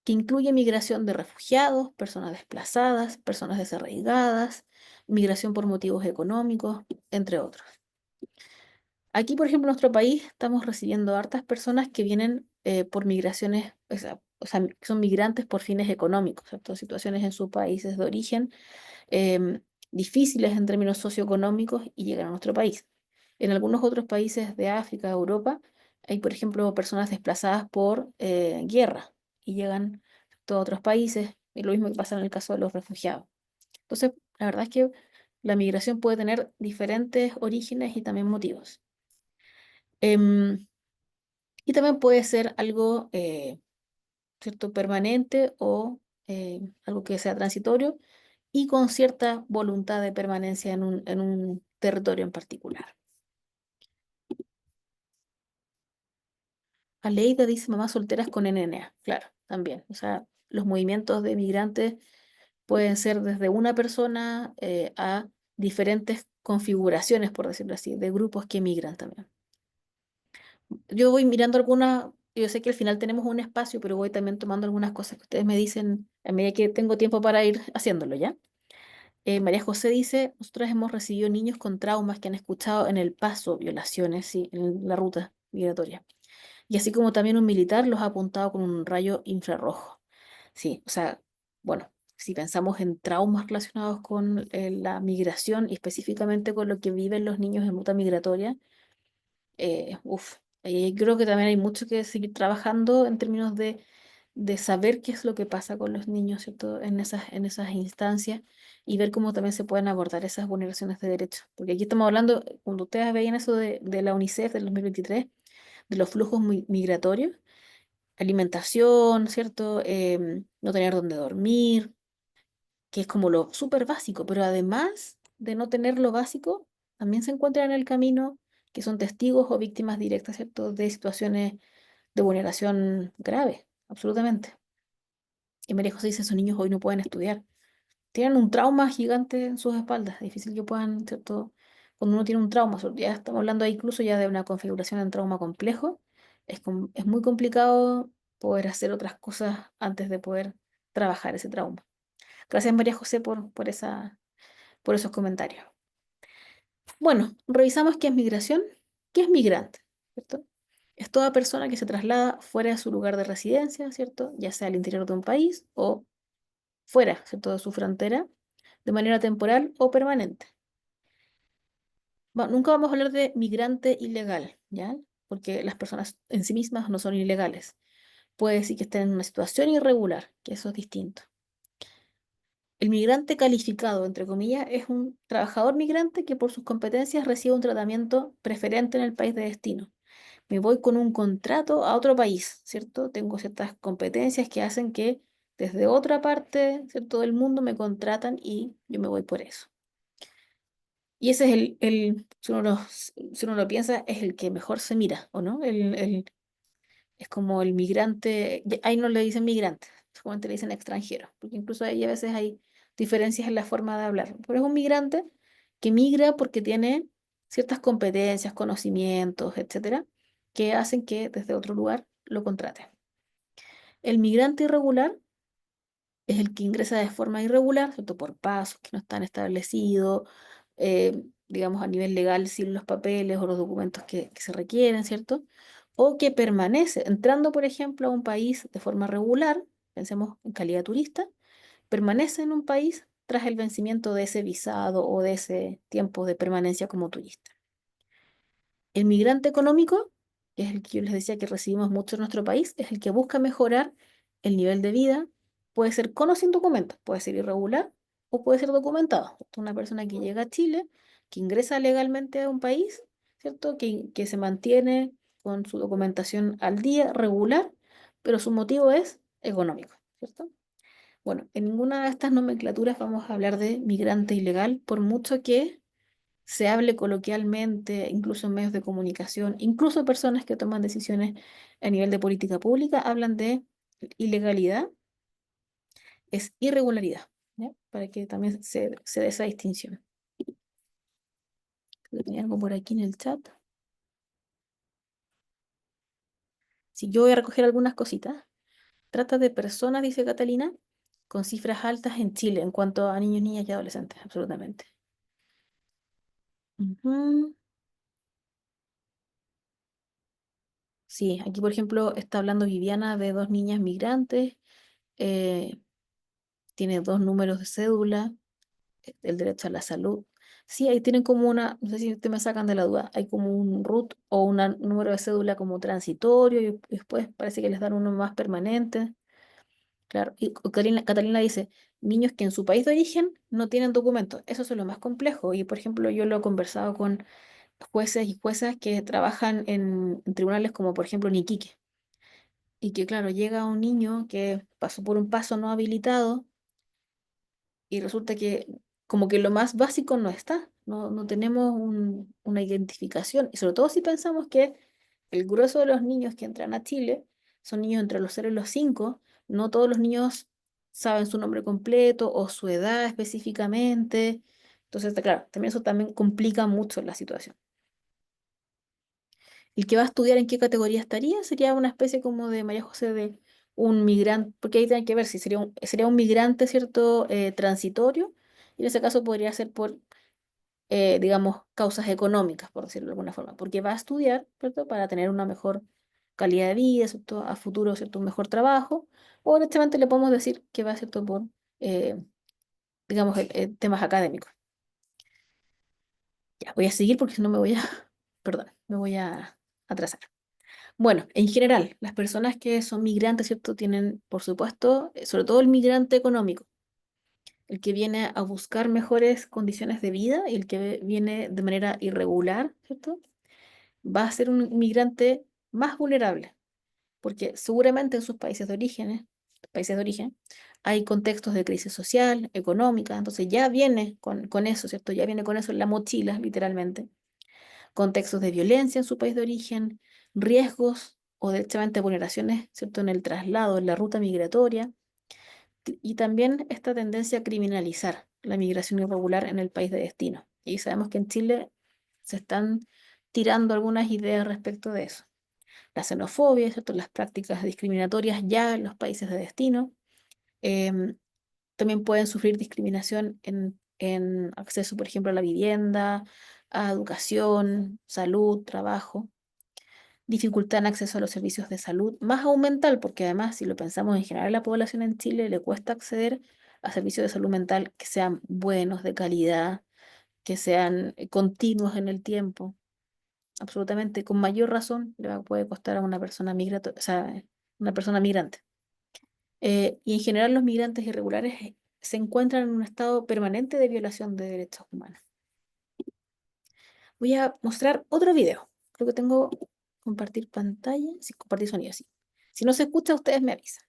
que incluye migración de refugiados, personas desplazadas, personas desarraigadas, migración por motivos económicos, entre otros. Aquí, por ejemplo, en nuestro país estamos recibiendo hartas personas que vienen por migraciones, o sea, que son migrantes por fines económicos, ¿cierto? Situaciones en sus países de origen em, difíciles en términos socioeconómicos y llegan a nuestro país. En algunos otros países de África, Europa, hay, por ejemplo, personas desplazadas por guerra y llegan a otros países, y lo mismo que pasa en el caso de los refugiados. Entonces, la verdad es que la migración puede tener diferentes orígenes y también motivos. Em, y también puede ser algo, ¿cierto?, permanente o algo que sea transitorio y con cierta voluntad de permanencia en un territorio en particular. Aleida dice mamás solteras con NNA, claro, también. O sea, los movimientos de migrantes pueden ser desde una persona a diferentes configuraciones, por decirlo así, de grupos que migran también. Yo voy mirando algunas, yo sé que al final tenemos un espacio, pero voy también tomando algunas cosas que ustedes me dicen a medida que tengo tiempo para ir haciéndolo, ¿ya? María José dice, nosotros hemos recibido niños con traumas que han escuchado en el paso violaciones, sí, en la ruta migratoria. Y así como también un militar los ha apuntado con un rayo infrarrojo. Sí, o sea, bueno, si pensamos en traumas relacionados con la migración y específicamente con lo que viven los niños en ruta migratoria, creo que también hay mucho que seguir trabajando en términos de saber qué es lo que pasa con los niños, ¿cierto? En esas instancias y ver cómo también se pueden abordar esas vulneraciones de derechos. Porque aquí estamos hablando, cuando ustedes veían eso de la UNICEF del 2023, de los flujos migratorios, alimentación, ¿cierto? No tener dónde dormir, que es como lo súper básico, pero además de no tener lo básico, también se encuentran en el camino que son testigos o víctimas directas, ¿cierto?, de situaciones de vulneración grave, absolutamente. Y María José dice, esos niños hoy no pueden estudiar. Tienen un trauma gigante en sus espaldas, difícil que puedan, ¿cierto?, cuando uno tiene un trauma, ya estamos hablando ahí incluso ya de una configuración de un trauma complejo, es muy complicado poder hacer otras cosas antes de poder trabajar ese trauma. Gracias María José por esos comentarios. Bueno, revisamos qué es migración, qué es migrante, ¿cierto? Es toda persona que se traslada fuera de su lugar de residencia, ¿cierto? Ya sea al interior de un país o fuera, ¿cierto? De su frontera, de manera temporal o permanente. Nunca vamos a hablar de migrante ilegal, ¿ya? Porque las personas en sí mismas no son ilegales. Puede decir que estén en una situación irregular, que eso es distinto. El migrante calificado, entre comillas, es un trabajador migrante que por sus competencias recibe un tratamiento preferente en el país de destino. Me voy con un contrato a otro país, ¿cierto? Tengo ciertas competencias que hacen que desde otra parte, ¿cierto? Del mundo me contratan y yo me voy por eso. Y ese es si uno lo piensa, es el que mejor se mira, ¿o no? Es como el migrante, ahí no le dicen migrante, solamente le dicen extranjero, porque incluso ahí a veces hay diferencias en la forma de hablar. Pero es un migrante que migra porque tiene ciertas competencias, conocimientos, etcétera, que hacen que desde otro lugar lo contraten. El migrante irregular es el que ingresa de forma irregular, ¿cierto? Por pasos que no están establecidos, digamos a nivel legal sin los papeles o los documentos que se requieren, ¿cierto? O que permanece entrando, por ejemplo, a un país de forma regular, pensemos en calidad turista, permanece en un país tras el vencimiento de ese visado o de ese tiempo de permanencia como turista. El migrante económico, que es el que yo les decía que recibimos mucho en nuestro país, es el que busca mejorar el nivel de vida. Puede ser con o sin documentos, puede ser irregular o puede ser documentado. Una persona que llega a Chile, que ingresa legalmente a un país, ¿cierto? Que se mantiene con su documentación al día, regular, pero su motivo es económico, ¿cierto? Bueno, en ninguna de estas nomenclaturas vamos a hablar de migrante ilegal, por mucho que se hable coloquialmente, incluso en medios de comunicación, incluso personas que toman decisiones a nivel de política pública, hablan de ilegalidad, es irregularidad, ¿ya? Para que también se dé esa distinción. Creo que tenía algo por aquí en el chat. Si yo voy a recoger algunas cositas. Trata de personas, dice Catalina, con cifras altas en Chile en cuanto a niños, niñas y adolescentes, absolutamente. Ujú. Sí, aquí por ejemplo está hablando Viviana de dos niñas migrantes, eh, tiene dos números de cédula, el derecho a la salud. Sí, ahí tienen como una, no sé si ustedes me sacan de la duda, hay como un RUT o un número de cédula como transitorio y después parece que les dan uno más permanente. Claro, y Catalina dice, niños que en su país de origen no tienen documentos, eso es lo más complejo. Y por ejemplo, yo lo he conversado con jueces y juezas que trabajan en tribunales como por ejemplo en Iquique. Y que claro, llega un niño que pasó por un paso no habilitado y resulta que como que lo más básico no está, no tenemos una identificación y sobre todo si pensamos que el grueso de los niños que entran a Chile son niños entre los 0 y los 5, no todos los niños saben su nombre completo o su edad específicamente, entonces claro, también eso también complica mucho la situación. El que va a estudiar en qué categoría estaría sería una especie como de María José de un migrante, porque ahí tiene que ver si sería un migrante, ¿cierto? Transitorio, y en ese caso podría ser por, digamos, causas económicas, por decirlo de alguna forma, porque va a estudiar, ¿cierto? Para tener una mejor calidad de vida, ¿cierto? A futuro, ¿cierto? Un mejor trabajo, o directamente le podemos decir que va, ¿cierto? Por, digamos, temas académicos. Ya, voy a seguir porque si no me voy a, perdón, me voy a atrasar. Bueno, en general, las personas que son migrantes, ¿cierto? Tienen, por supuesto, sobre todo el migrante económico, el que viene a buscar mejores condiciones de vida y el que viene de manera irregular, ¿cierto? Va a ser un migrante más vulnerable, porque seguramente en sus países de origen, hay contextos de crisis social, económica, entonces ya viene con eso, ¿cierto? Ya viene con eso en la mochila, literalmente contextos de violencia en su país de origen, riesgos o directamente vulneraciones, ¿cierto? En el traslado, en la ruta migratoria, y también esta tendencia a criminalizar la migración irregular en el país de destino. Y sabemos que en Chile se están tirando algunas ideas respecto de eso. La xenofobia, ¿cierto? Las prácticas discriminatorias ya en los países de destino. Em, También pueden sufrir discriminación en acceso, por ejemplo, a la vivienda, a educación, salud, trabajo, dificultad en acceso a los servicios de salud, más aún mental, porque además, si lo pensamos en general, a la población en Chile le cuesta acceder a servicios de salud mental que sean buenos, de calidad, que sean continuos en el tiempo. Absolutamente, con mayor razón puede costar a una persona o sea, una persona migrante. Y en general los migrantes irregulares se encuentran en un estado permanente de violación de derechos humanos. Voy a mostrar otro video. Creo que tengo compartir pantalla, sí, compartir sonido, sí. Si no se escucha, ustedes me avisan.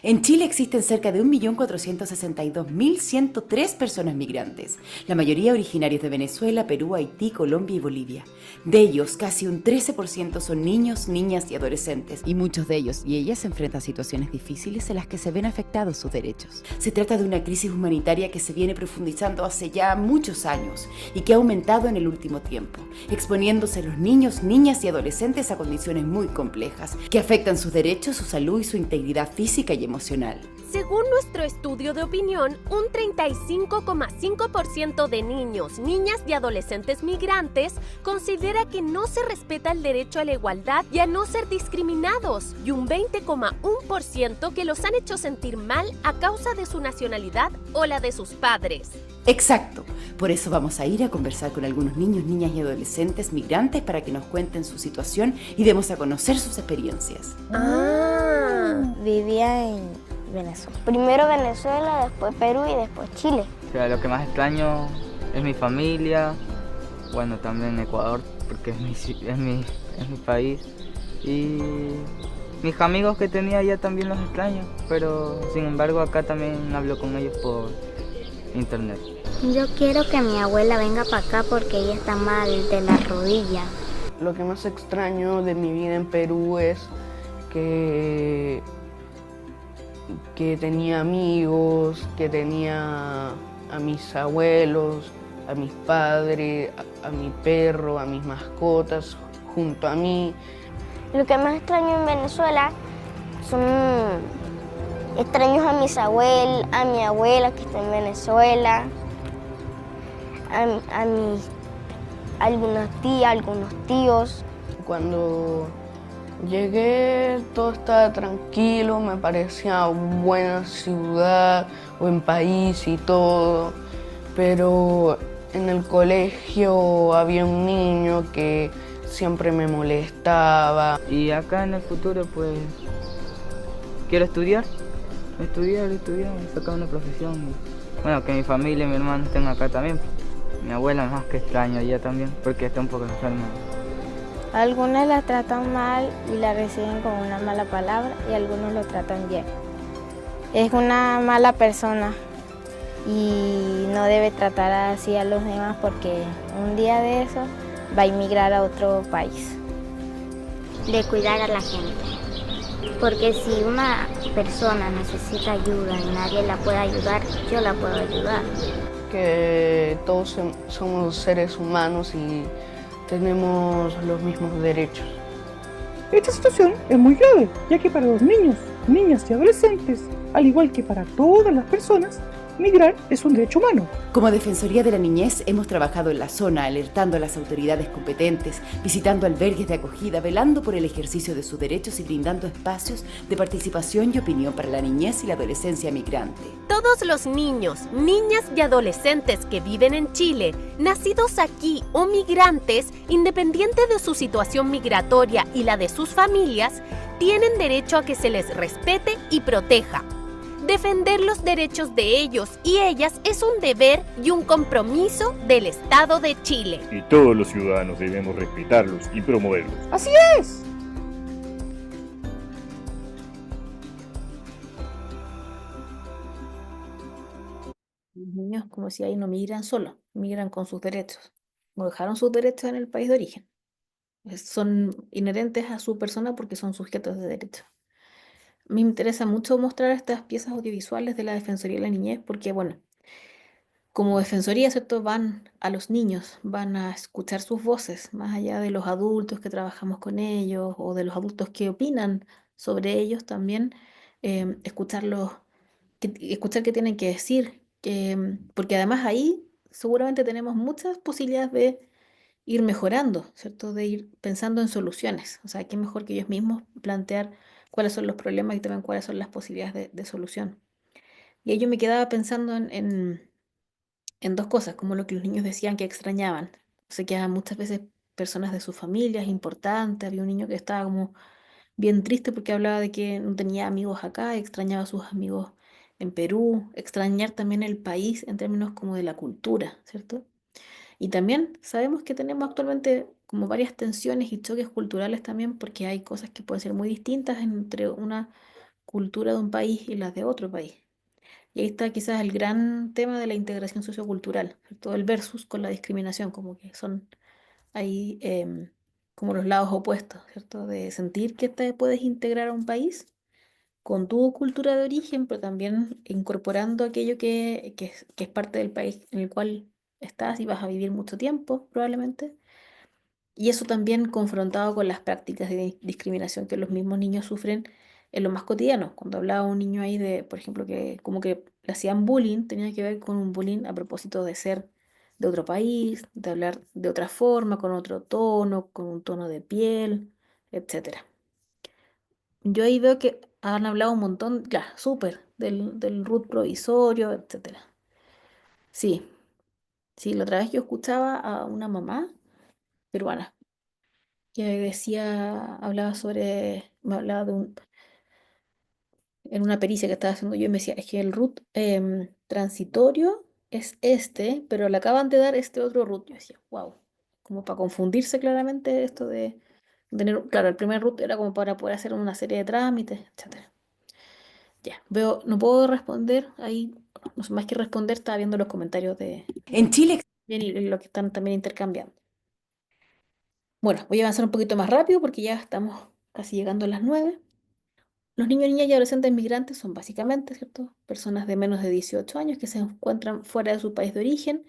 En Chile existen cerca de 1.462.103 personas migrantes, la mayoría originarios de Venezuela, Perú, Haití, Colombia y Bolivia. De ellos, casi un 13% son niños, niñas y adolescentes, y muchos de ellos y ellas se enfrentan a situaciones difíciles en las que se ven afectados sus derechos. Se trata de una crisis humanitaria que se viene profundizando hace ya muchos años y que ha aumentado en el último tiempo, exponiéndose a los niños, niñas y adolescentes a condiciones muy complejas que afectan sus derechos, su salud y su integridad física y emocional. Según nuestro estudio de opinión, un 35,5% de niños, niñas y adolescentes migrantes considera que no se respeta el derecho a la igualdad y a no ser discriminados, y un 20,1% que los han hecho sentir mal a causa de su nacionalidad o la de sus padres. Exacto. Por eso vamos a ir a conversar con algunos niños, niñas y adolescentes migrantes para que nos cuenten su situación y demos a conocer sus experiencias. Vivía en Venezuela. Primero Venezuela, después Perú y después Chile. O sea, lo que más extraño es mi familia, bueno, también Ecuador, porque es mi país. Y mis amigos que tenía allá también los extraño, pero sin embargo acá también hablo con ellos por internet. Yo quiero que mi abuela venga para acá porque ella está mal de la rodilla. Lo que más extraño de mi vida en Perú es que tenía amigos, que tenía a mis abuelos, a mis padres, a mi perro, a mis mascotas junto a mí. Lo que más extraño en Venezuela son extraños a a mi abuela que está en Venezuela, algunas tías, algunos tíos. Cuando llegué todo estaba tranquilo, me parecía buena ciudad, buen país y todo, pero en el colegio había un niño que siempre me molestaba. Y acá en el futuro pues quiero estudiar, sacar una profesión. Y, bueno, que mi familia y mi hermano estén acá también. Mi abuela más que extraño allá también, porque está un poco enferma. Algunos la tratan mal y la reciben con una mala palabra y algunos lo tratan bien. Es una mala persona y no debe tratar así a los demás porque un día de eso va a emigrar a otro país. De cuidar a la gente. Porque si una persona necesita ayuda y nadie la puede ayudar, yo la puedo ayudar. Que todos somos seres humanos y tenemos los mismos derechos. Esta situación es muy grave, ya que para los niños, niñas y adolescentes, al igual que para todas las personas, migrar es un derecho humano. Como Defensoría de la Niñez hemos trabajado en la zona alertando a las autoridades competentes, visitando albergues de acogida, velando por el ejercicio de sus derechos y brindando espacios de participación y opinión para la niñez y la adolescencia migrante. Todos los niños, niñas y adolescentes que viven en Chile, nacidos aquí o migrantes, independiente de su situación migratoria y la de sus familias, tienen derecho a que se les respete y proteja. Defender los derechos de ellos y ellas es un deber y un compromiso del Estado de Chile. Y todos los ciudadanos debemos respetarlos y promoverlos. ¡Así es! Los niños, como si ahí no migran solos, migran con sus derechos. No dejaron sus derechos en el país de origen. Son inherentes a su persona porque son sujetos de derecho. Me interesa mucho mostrar estas piezas audiovisuales de la Defensoría de la Niñez porque, bueno, como defensoría, ¿cierto? Van a los niños, van a escuchar sus voces, más allá de los adultos que trabajamos con ellos o de los adultos que opinan sobre ellos también, escucharlos, escuchar qué tienen que decir, porque además ahí seguramente tenemos muchas posibilidades de ir mejorando, ¿cierto? De ir pensando en soluciones. O sea, qué mejor que ellos mismos plantear cuáles son los problemas y también cuáles son las posibilidades de solución. Y ahí yo me quedaba pensando en dos cosas, como lo que los niños decían que extrañaban. Se quedaban muchas veces personas de sus familias importantes. Había un niño que estaba como bien triste porque hablaba de que no tenía amigos acá, extrañaba a sus amigos en Perú, extrañar también el país en términos como de la cultura, ¿cierto? Y también sabemos que tenemos actualmente como varias tensiones y choques culturales también porque hay cosas que pueden ser muy distintas entre una cultura de un país y las de otro país. Y ahí está quizás el gran tema de la integración sociocultural, ¿cierto? El versus con la discriminación, como que son ahí como los lados opuestos, ¿cierto? De sentir que te puedes integrar a un país con tu cultura de origen, pero también incorporando aquello que es parte del país en el cual estás y vas a vivir mucho tiempo, probablemente. Y eso también confrontado con las prácticas de discriminación que los mismos niños sufren en lo más cotidiano. Cuando hablaba un niño ahí de, por ejemplo, que como que le hacían bullying, tenía que ver con un bullying a propósito de ser de otro país, de hablar de otra forma, con otro tono, con un tono de piel, etcétera. Yo ahí veo que han hablado un montón, claro, súper, del RUT provisorio, etcétera. Sí, sí, la otra vez yo escuchaba a una mamá peruana que decía, hablaba sobre, me hablaba de en una pericia que estaba haciendo yo y me decía, es que el root transitorio es este, pero le acaban de dar este otro root. Yo decía, wow, como para confundirse claramente esto de tener, claro, el primer root era como para poder hacer una serie de trámites, etcétera. Ya, veo, no puedo responder ahí, no sé más que responder, estaba viendo los comentarios de En Chile bien y lo que están también intercambiando. Bueno, voy a avanzar un poquito más rápido porque ya estamos casi llegando a las 9. Los niños, niñas y adolescentes migrantes son básicamente, ¿cierto? Personas de menos de 18 años que se encuentran fuera de su país de origen,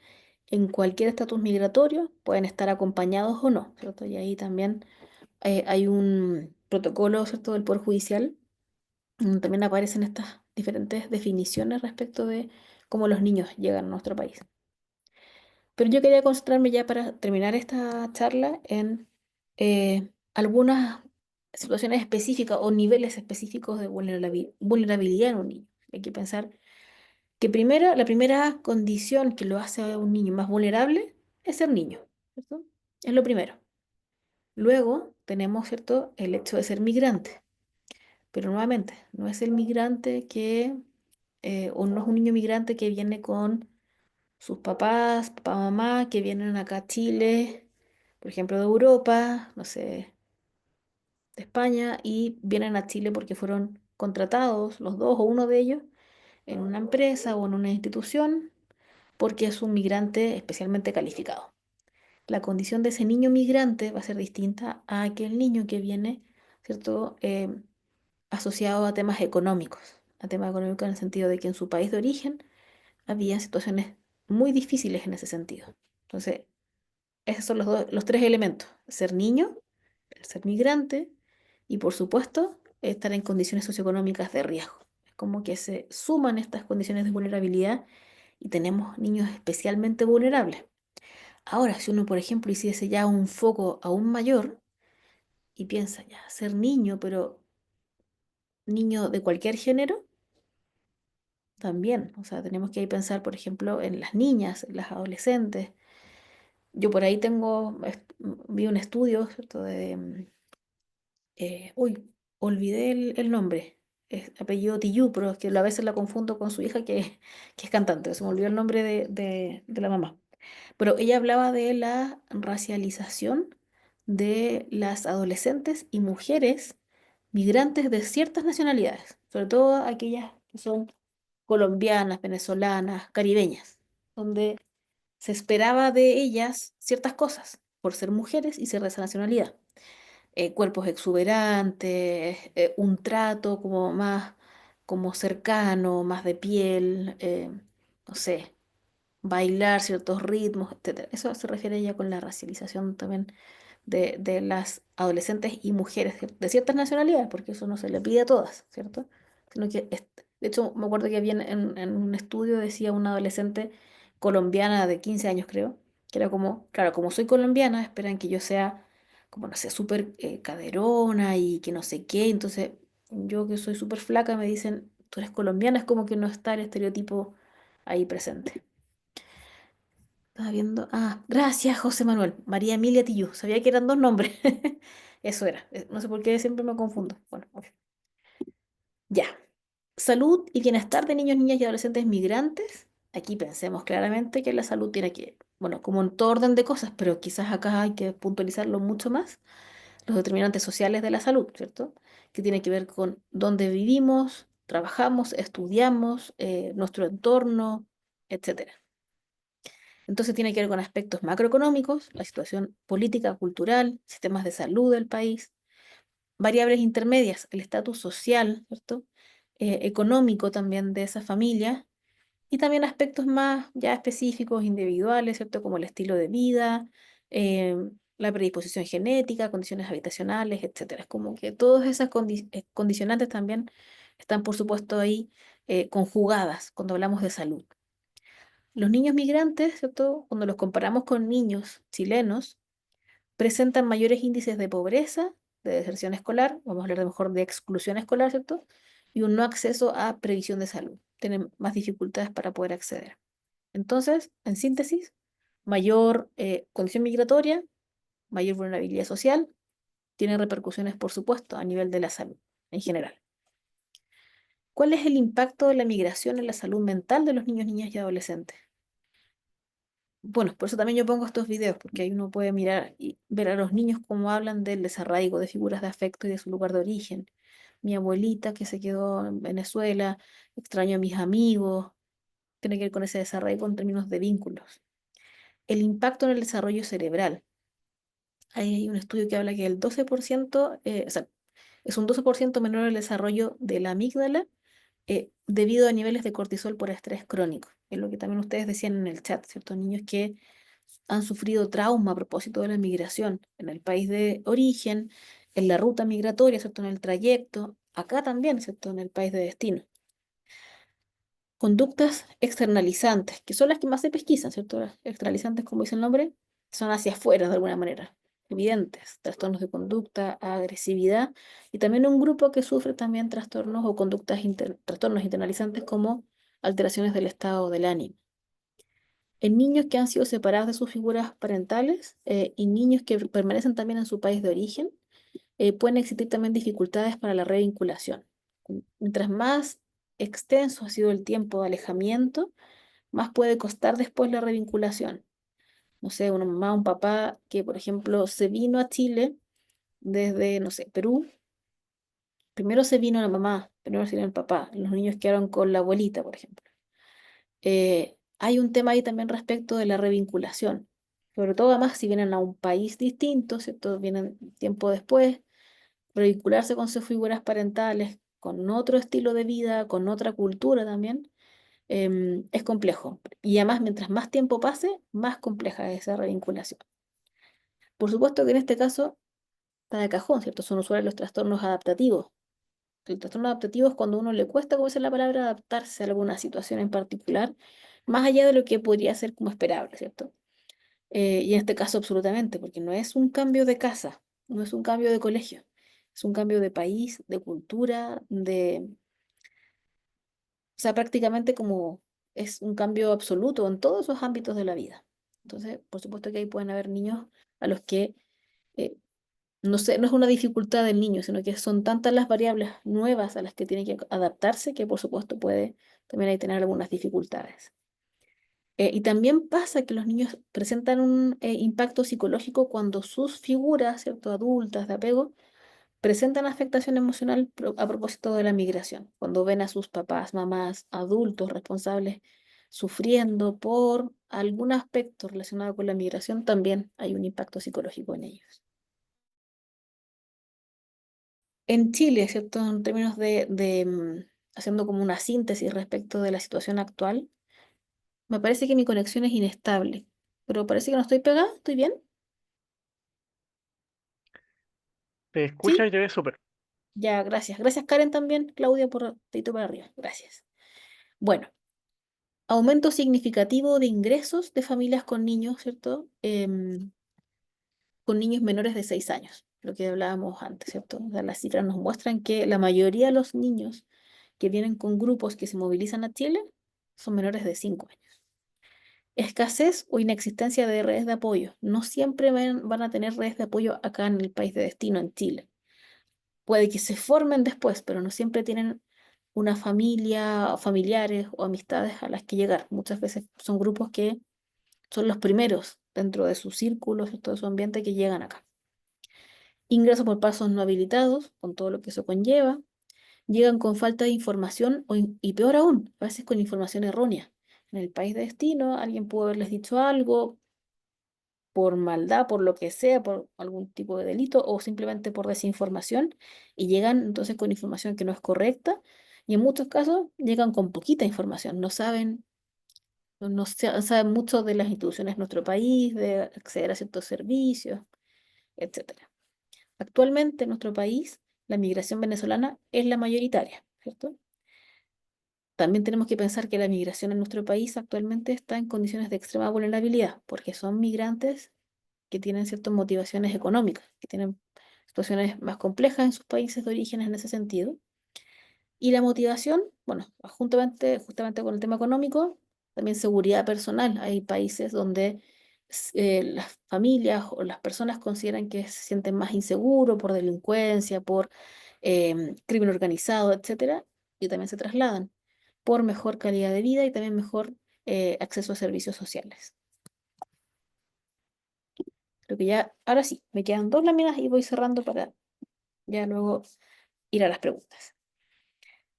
en cualquier estatus migratorio, pueden estar acompañados o no, ¿cierto? Y ahí también hay un protocolo, ¿cierto?, del Poder Judicial, donde también aparecen estas diferentes definiciones respecto de cómo los niños llegan a nuestro país. Pero yo quería concentrarme ya para terminar esta charla en algunas situaciones específicas o niveles específicos de vulnerabilidad en un niño. Hay que pensar que la primera condición que lo hace a un niño más vulnerable es ser niño, ¿cierto? Es lo primero. Luego tenemos, ¿cierto?, el hecho de ser migrante. Pero nuevamente, no es el migrante o no es un niño migrante que viene con sus papás, papá, mamá, que vienen acá a Chile, por ejemplo, de Europa, no sé, de España, y vienen a Chile porque fueron contratados, los dos o uno de ellos, en una empresa o en una institución, porque es un migrante especialmente calificado. La condición de ese niño migrante va a ser distinta a aquel niño que viene, ¿cierto? Asociado a temas económicos en el sentido de que en su país de origen había situaciones muy difíciles en ese sentido. Entonces, esos son los tres elementos: ser niño, el ser migrante y, por supuesto, estar en condiciones socioeconómicas de riesgo. Es como que se suman estas condiciones de vulnerabilidad y tenemos niños especialmente vulnerables. Ahora, si uno, por ejemplo, hiciese ya un foco aún mayor y piensa ya, ser niño, pero niño de cualquier género, también, o sea, tenemos que ahí pensar, por ejemplo, en las niñas, en las adolescentes. Yo por ahí vi un estudio, ¿cierto? Uy, olvidé el nombre, es apellido Tillú, pero es que a veces la confundo con su hija que es cantante, se me olvidó el nombre de la mamá. Pero ella hablaba de la racialización de las adolescentes y mujeres migrantes de ciertas nacionalidades, sobre todo aquellas que son colombianas, venezolanas, caribeñas, donde se esperaba de ellas ciertas cosas por ser mujeres y ser de esa nacionalidad. Cuerpos exuberantes, un trato como más como cercano, más de piel, no sé, bailar ciertos ritmos, etcétera. Eso se refiere ya con la racialización también de las adolescentes y mujeres de ciertas nacionalidades, porque eso no se le pide a todas, ¿cierto? Sino que, de hecho, me acuerdo que había en un estudio, decía una adolescente colombiana de 15 años, creo, que era como, claro, como soy colombiana, esperan que yo sea, como no sé, súper caderona y que no sé qué, entonces yo que soy súper flaca me dicen, tú eres colombiana, es como que no está el estereotipo ahí presente. Estaba viendo. Ah, gracias, José Manuel. María Emilia Tillú. Sabía que eran dos nombres. Eso era. No sé por qué siempre me confundo. Bueno, ok. Ya. Salud y bienestar de niños, niñas y adolescentes migrantes. Aquí pensemos claramente que la salud tiene que, bueno, como en todo orden de cosas, pero quizás acá hay que puntualizarlo mucho más, los determinantes sociales de la salud, ¿cierto? Que tiene que ver con dónde vivimos, trabajamos, estudiamos, nuestro entorno, etcétera. Entonces tiene que ver con aspectos macroeconómicos, la situación política, cultural, sistemas de salud del país, variables intermedias, el estatus social, ¿cierto? Económico también de esa familia, y también aspectos más ya específicos, individuales, ¿cierto? Como el estilo de vida, eh, la predisposición genética, condiciones habitacionales, etcétera. Es como que todas esas condicionantes también están, por supuesto, ahí conjugadas cuando hablamos de salud. Los niños migrantes, ¿cierto? Cuando los comparamos con niños chilenos, presentan mayores índices de pobreza, de deserción escolar, vamos a hablar de mejor de exclusión escolar, ¿cierto? Y un no acceso a previsión de salud. Tienen más dificultades para poder acceder. Entonces, en síntesis, mayor condición migratoria, mayor vulnerabilidad social, tiene repercusiones, por supuesto, a nivel de la salud en general. ¿Cuál es el impacto de la migración en la salud mental de los niños, niñas y adolescentes? Bueno, por eso también yo pongo estos videos, porque ahí uno puede mirar y ver a los niños cómo hablan del desarraigo de figuras de afecto y de su lugar de origen. Mi abuelita que se quedó en Venezuela, extraño a mis amigos, tiene que ver con ese desarraigo en términos de vínculos. El impacto en el desarrollo cerebral. Ahí hay un estudio que habla que el 12%, o sea, es un 12% menor el desarrollo de la amígdala debido a niveles de cortisol por estrés crónico. Es lo que también ustedes decían en el chat, ¿cierto? Niños que han sufrido trauma a propósito de la migración en el país de origen, en la ruta migratoria, ¿cierto? En el trayecto, acá también, ¿cierto? En el país de destino. Conductas externalizantes, que son las que más se pesquisan, ¿cierto? Las externalizantes, como dice el nombre, son hacia afuera de alguna manera, evidentes, trastornos de conducta, agresividad, y también un grupo que sufre también trastornos o conductas, trastornos internalizantes como alteraciones del estado del ánimo. En niños que han sido separados de sus figuras parentales y niños que permanecen también en su país de origen, pueden existir también dificultades para la revinculación. Mientras más extenso ha sido el tiempo de alejamiento, más puede costar después la revinculación. No sé, una mamá, un papá que, por ejemplo, se vino a Chile desde, no sé, Perú. Primero se vino la mamá, primero se vino el papá. Los niños quedaron con la abuelita, por ejemplo. Hay un tema ahí también respecto de la revinculación, sobre todo además si vienen a un país distinto, ¿cierto? Vienen tiempo después, revincularse con sus figuras parentales, con otro estilo de vida, con otra cultura también, es complejo. Y además, mientras más tiempo pase, más compleja es esa revinculación. Por supuesto que en este caso está de cajón, ¿cierto? Son usuales los trastornos adaptativos. El trastorno adaptativo es cuando a uno le cuesta, como dice la palabra, adaptarse a alguna situación en particular, más allá de lo que podría ser como esperable, ¿cierto? Y en este caso absolutamente, porque no es un cambio de casa, no es un cambio de colegio, es un cambio de país, de cultura, o sea, prácticamente como es un cambio absoluto en todos esos ámbitos de la vida. Entonces, por supuesto que ahí pueden haber niños a los que eh, no sé, no es una dificultad del niño, sino que son tantas las variables nuevas a las que tiene que adaptarse que por supuesto puede también ahí tener algunas dificultades. Y también pasa que los niños presentan un impacto psicológico cuando sus figuras, ¿cierto? Adultas de apego, presentan afectación emocional a propósito de la migración. Cuando ven a sus papás, mamás, adultos responsables sufriendo por algún aspecto relacionado con la migración, también hay un impacto psicológico en ellos. En Chile, ¿cierto? En términos haciendo como una síntesis respecto de la situación actual, Me parece que mi conexión es inestable, pero parece que no estoy pegada. ¿Estoy bien? Te escucha Sí. y te ve súper. Ya, gracias. Gracias, Karen, también, Claudia, por dedito para arriba. Gracias. Bueno, aumento significativo de ingresos de familias con niños, ¿cierto? Con niños menores de 6 años, lo que hablábamos antes, ¿cierto? O sea, las cifras nos muestran que la mayoría de los niños que vienen con grupos que se movilizan a Chile son menores de 5 años. Escasez o inexistencia de redes de apoyo. No siempre van a tener redes de apoyo acá en el país de destino, en Chile. Puede que se formen después, pero no siempre tienen una familia, familiares o amistades a las que llegar. Muchas veces son grupos que son los primeros dentro de sus círculos, de su ambiente que llegan acá. Ingresos por pasos no habilitados, con todo lo que eso conlleva. Llegan con falta de información y peor aún, a veces con información errónea. En el país de destino, alguien pudo haberles dicho algo por maldad, por lo que sea, por algún tipo de delito o simplemente por desinformación y llegan entonces con información que no es correcta y en muchos casos llegan con poquita información, no saben, saben mucho de las instituciones de nuestro país, de acceder a ciertos servicios, etcétera. Actualmente en nuestro país la migración venezolana es la mayoritaria, ¿cierto? También tenemos que pensar que la migración en nuestro país actualmente está en condiciones de extrema vulnerabilidad, porque son migrantes que tienen ciertas motivaciones económicas, que tienen situaciones más complejas en sus países de origen en ese sentido. Y la motivación, bueno, justamente con el tema económico, también seguridad personal. Hay países donde las familias o las personas consideran que se sienten más inseguros por delincuencia, por crimen organizado, etcétera, y también se trasladan por mejor calidad de vida y también mejor acceso a servicios sociales. Creo que ya, ahora sí, me quedan 2 láminas y voy cerrando para ya luego ir a las preguntas.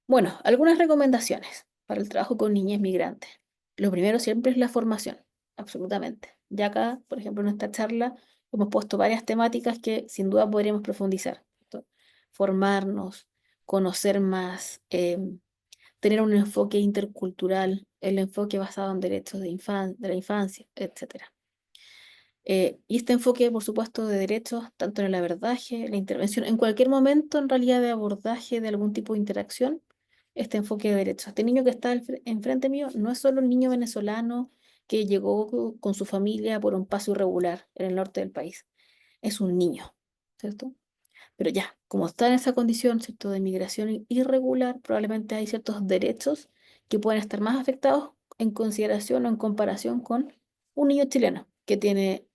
Bueno, algunas recomendaciones para el trabajo con niñas migrantes. Lo primero siempre es la formación, absolutamente. Ya acá, por ejemplo, en esta charla hemos puesto varias temáticas que sin duda podríamos profundizar, ¿cierto? Formarnos, conocer más, tener un enfoque intercultural, el enfoque basado en derechos de la infancia, etcétera. Y este enfoque, por supuesto, de derechos, tanto en el abordaje, la intervención, en cualquier momento en realidad de abordaje de algún tipo de interacción, este enfoque de derechos. Este niño que está enfrente mío no es solo un niño venezolano que llegó con su familia por un paso irregular en el norte del país. Es un niño, ¿cierto? Pero ya, como está en esa condición, ¿cierto?, de migración irregular, probablemente hay ciertos derechos que pueden estar más afectados en consideración o en comparación con un niño chileno que tiene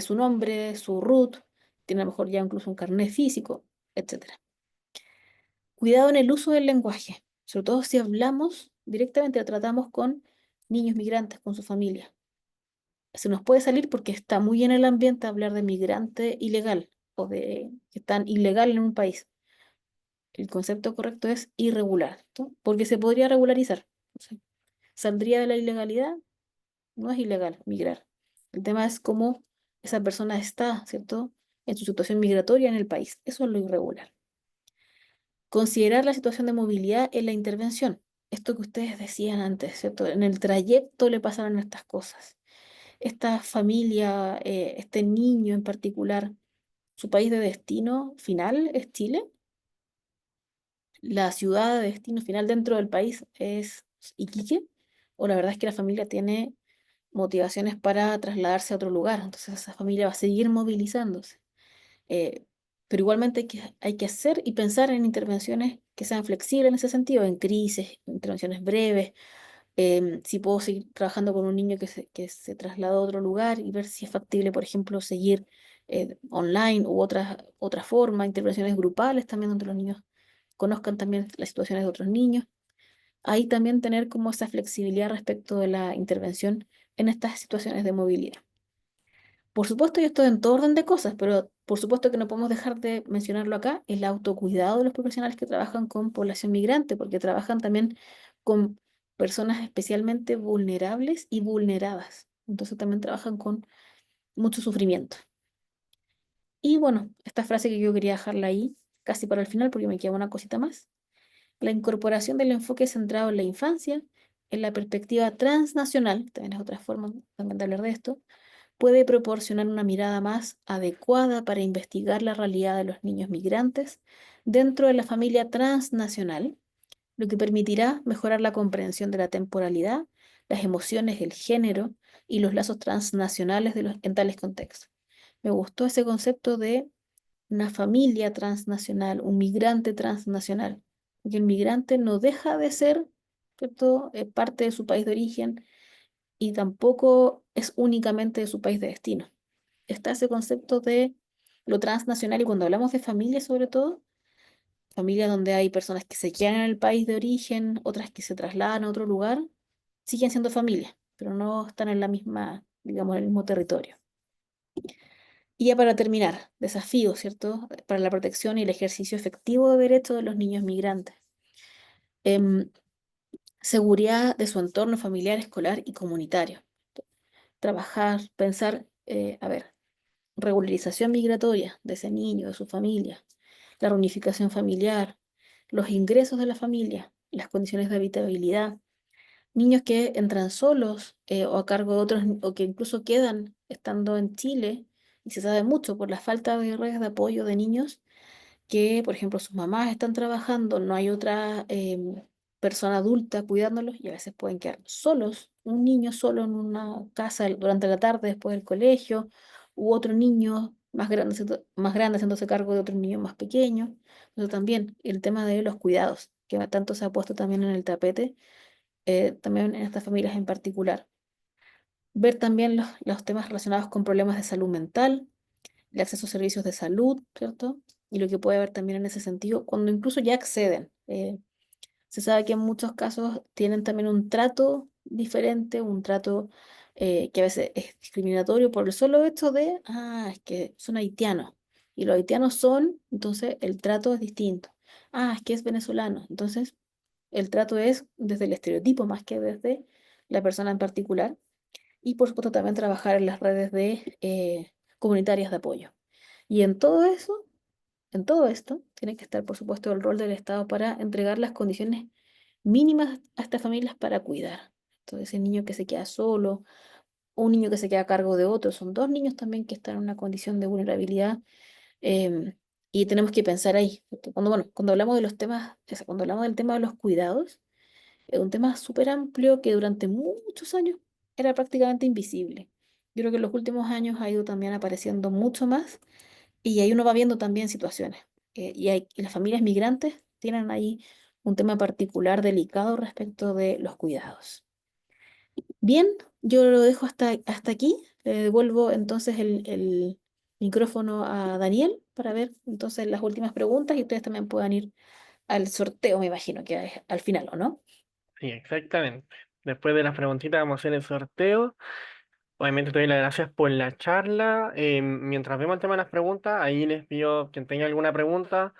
su nombre, su root, tiene a lo mejor ya incluso un carnet físico, etcétera. Cuidado en el uso del lenguaje, sobre todo si hablamos directamente, tratamos con niños migrantes, con su familia. Se nos puede salir porque está muy en el ambiente hablar de migrante ilegal o de que están ilegal en un país. El concepto correcto es irregular, ¿no? Porque se podría regularizar. O sea, saldría de la ilegalidad, no es ilegal migrar. El tema es cómo esa persona está, ¿cierto?, en su situación migratoria en el país. Eso es lo irregular. Considerar la situación de movilidad en la intervención. Esto que ustedes decían antes, ¿cierto? En el trayecto le pasaron estas cosas. Esta familia, este niño en particular, su país de destino final es Chile. La ciudad de destino final dentro del país es Iquique. O la verdad es que la familia tiene motivaciones para trasladarse a otro lugar. Entonces esa familia va a seguir movilizándose. Eh, pero igualmente hay que hacer y pensar en intervenciones que sean flexibles en ese sentido, en crisis, intervenciones breves. Si puedo seguir trabajando con un niño que se traslada a otro lugar y ver si es factible, por ejemplo, seguir online u otra forma, intervenciones grupales también donde los niños conozcan también las situaciones de otros niños. Ahí también tener como esa flexibilidad respecto de la intervención en estas situaciones de movilidad. Por supuesto, y esto en todo orden de cosas, pero por supuesto que no podemos dejar de mencionarlo acá, el autocuidado de los profesionales que trabajan con población migrante, porque trabajan también con personas especialmente vulnerables y vulneradas. Entonces también trabajan con mucho sufrimiento. Y bueno, esta frase que yo quería dejarla ahí, casi para el final, porque me queda una cosita más. La incorporación del enfoque centrado en la infancia en la perspectiva transnacional, también es otra forma también de hablar de esto, puede proporcionar una mirada más adecuada para investigar la realidad de los niños migrantes dentro de la familia transnacional, lo que permitirá mejorar la comprensión de la temporalidad, las emociones, el género y los lazos transnacionales en tales contextos. Me gustó ese concepto de una familia transnacional, un migrante transnacional, porque el migrante no deja de ser, ¿cierto? Parte de su país de origen y tampoco es únicamente de su país de destino. Está ese concepto de lo transnacional y cuando hablamos de familia sobre todo, familia donde hay personas que se quedan en el país de origen, otras que se trasladan a otro lugar, siguen siendo familia, pero no están en la misma, digamos, en el mismo territorio. Y ya para terminar, desafíos, ¿cierto? Para la protección y el ejercicio efectivo de derechos de los niños migrantes. Em, Seguridad de su entorno familiar, escolar y comunitario. Trabajar, pensar, a ver, regularización migratoria de ese niño, de su familia, la reunificación familiar, los ingresos de la familia, las condiciones de habitabilidad, niños que entran solos o a cargo de otros, o que incluso quedan estando en Chile, y se sabe mucho por la falta de redes de apoyo de niños que, por ejemplo, sus mamás están trabajando, no hay otra persona adulta cuidándolos y a veces pueden quedar solos, un niño solo en una casa durante la tarde después del colegio, u otro niño más grande haciéndose cargo de otro niño más pequeño. Entonces también el tema de los cuidados, que tanto se ha puesto también en el tapete, también en estas familias en particular. Ver también los temas relacionados con problemas de salud mental, el acceso a servicios de salud, ¿cierto? Y lo que puede haber también en ese sentido, cuando incluso ya acceden. Se sabe que en muchos casos tienen también un trato diferente, un trato que a veces es discriminatorio por el solo hecho de, es que son haitianos. Y los haitianos son, entonces el trato es distinto. Es que es venezolano. Entonces el trato es desde el estereotipo más que desde la persona en particular. Y por supuesto también trabajar en las redes de comunitarias de apoyo. Y en todo eso, en todo esto, tiene que estar, por supuesto, el rol del Estado para entregar las condiciones mínimas a estas familias para cuidar. Entonces, ese niño que se queda solo, o un niño que se queda a cargo de otro, son dos niños también que están en una condición de vulnerabilidad. em, y tenemos que pensar ahí. Porque cuando hablamos de los temas, o sea, cuando hablamos del tema de los cuidados, es un tema súper amplio que durante muchos años era prácticamente invisible. Yo creo que en los últimos años ha ido también apareciendo mucho más y ahí uno va viendo también situaciones. Y las familias migrantes tienen ahí un tema particular delicado respecto de los cuidados. Bien, yo lo dejo hasta aquí. Le devuelvo entonces el micrófono a Daniel para ver entonces las últimas preguntas y ustedes también puedan ir al sorteo, me imagino que es al final, ¿o no? Sí, exactamente. Después de las preguntitas vamos a hacer el sorteo. Obviamente te doy las gracias por la charla. Mientras vemos el tema de las preguntas, ahí les pido quien tenga alguna pregunta,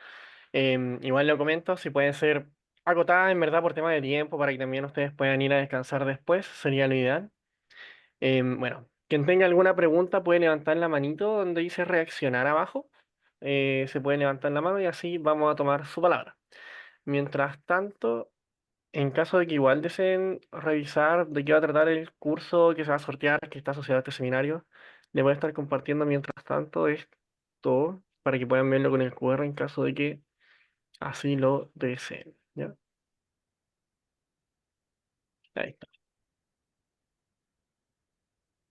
igual lo comento, si pueden ser acotadas en verdad por tema de tiempo, para que también ustedes puedan ir a descansar después, sería lo ideal. Bueno, quien tenga alguna pregunta puede levantar la manito donde dice reaccionar abajo. Se puede levantar la mano y así vamos a tomar su palabra. Mientras tanto, en caso de que igual deseen revisar de qué va a tratar el curso que se va a sortear, que está asociado a este seminario, le voy a estar compartiendo mientras tanto esto para que puedan verlo con el QR en caso de que así lo deseen. ¿Ya? Ahí está.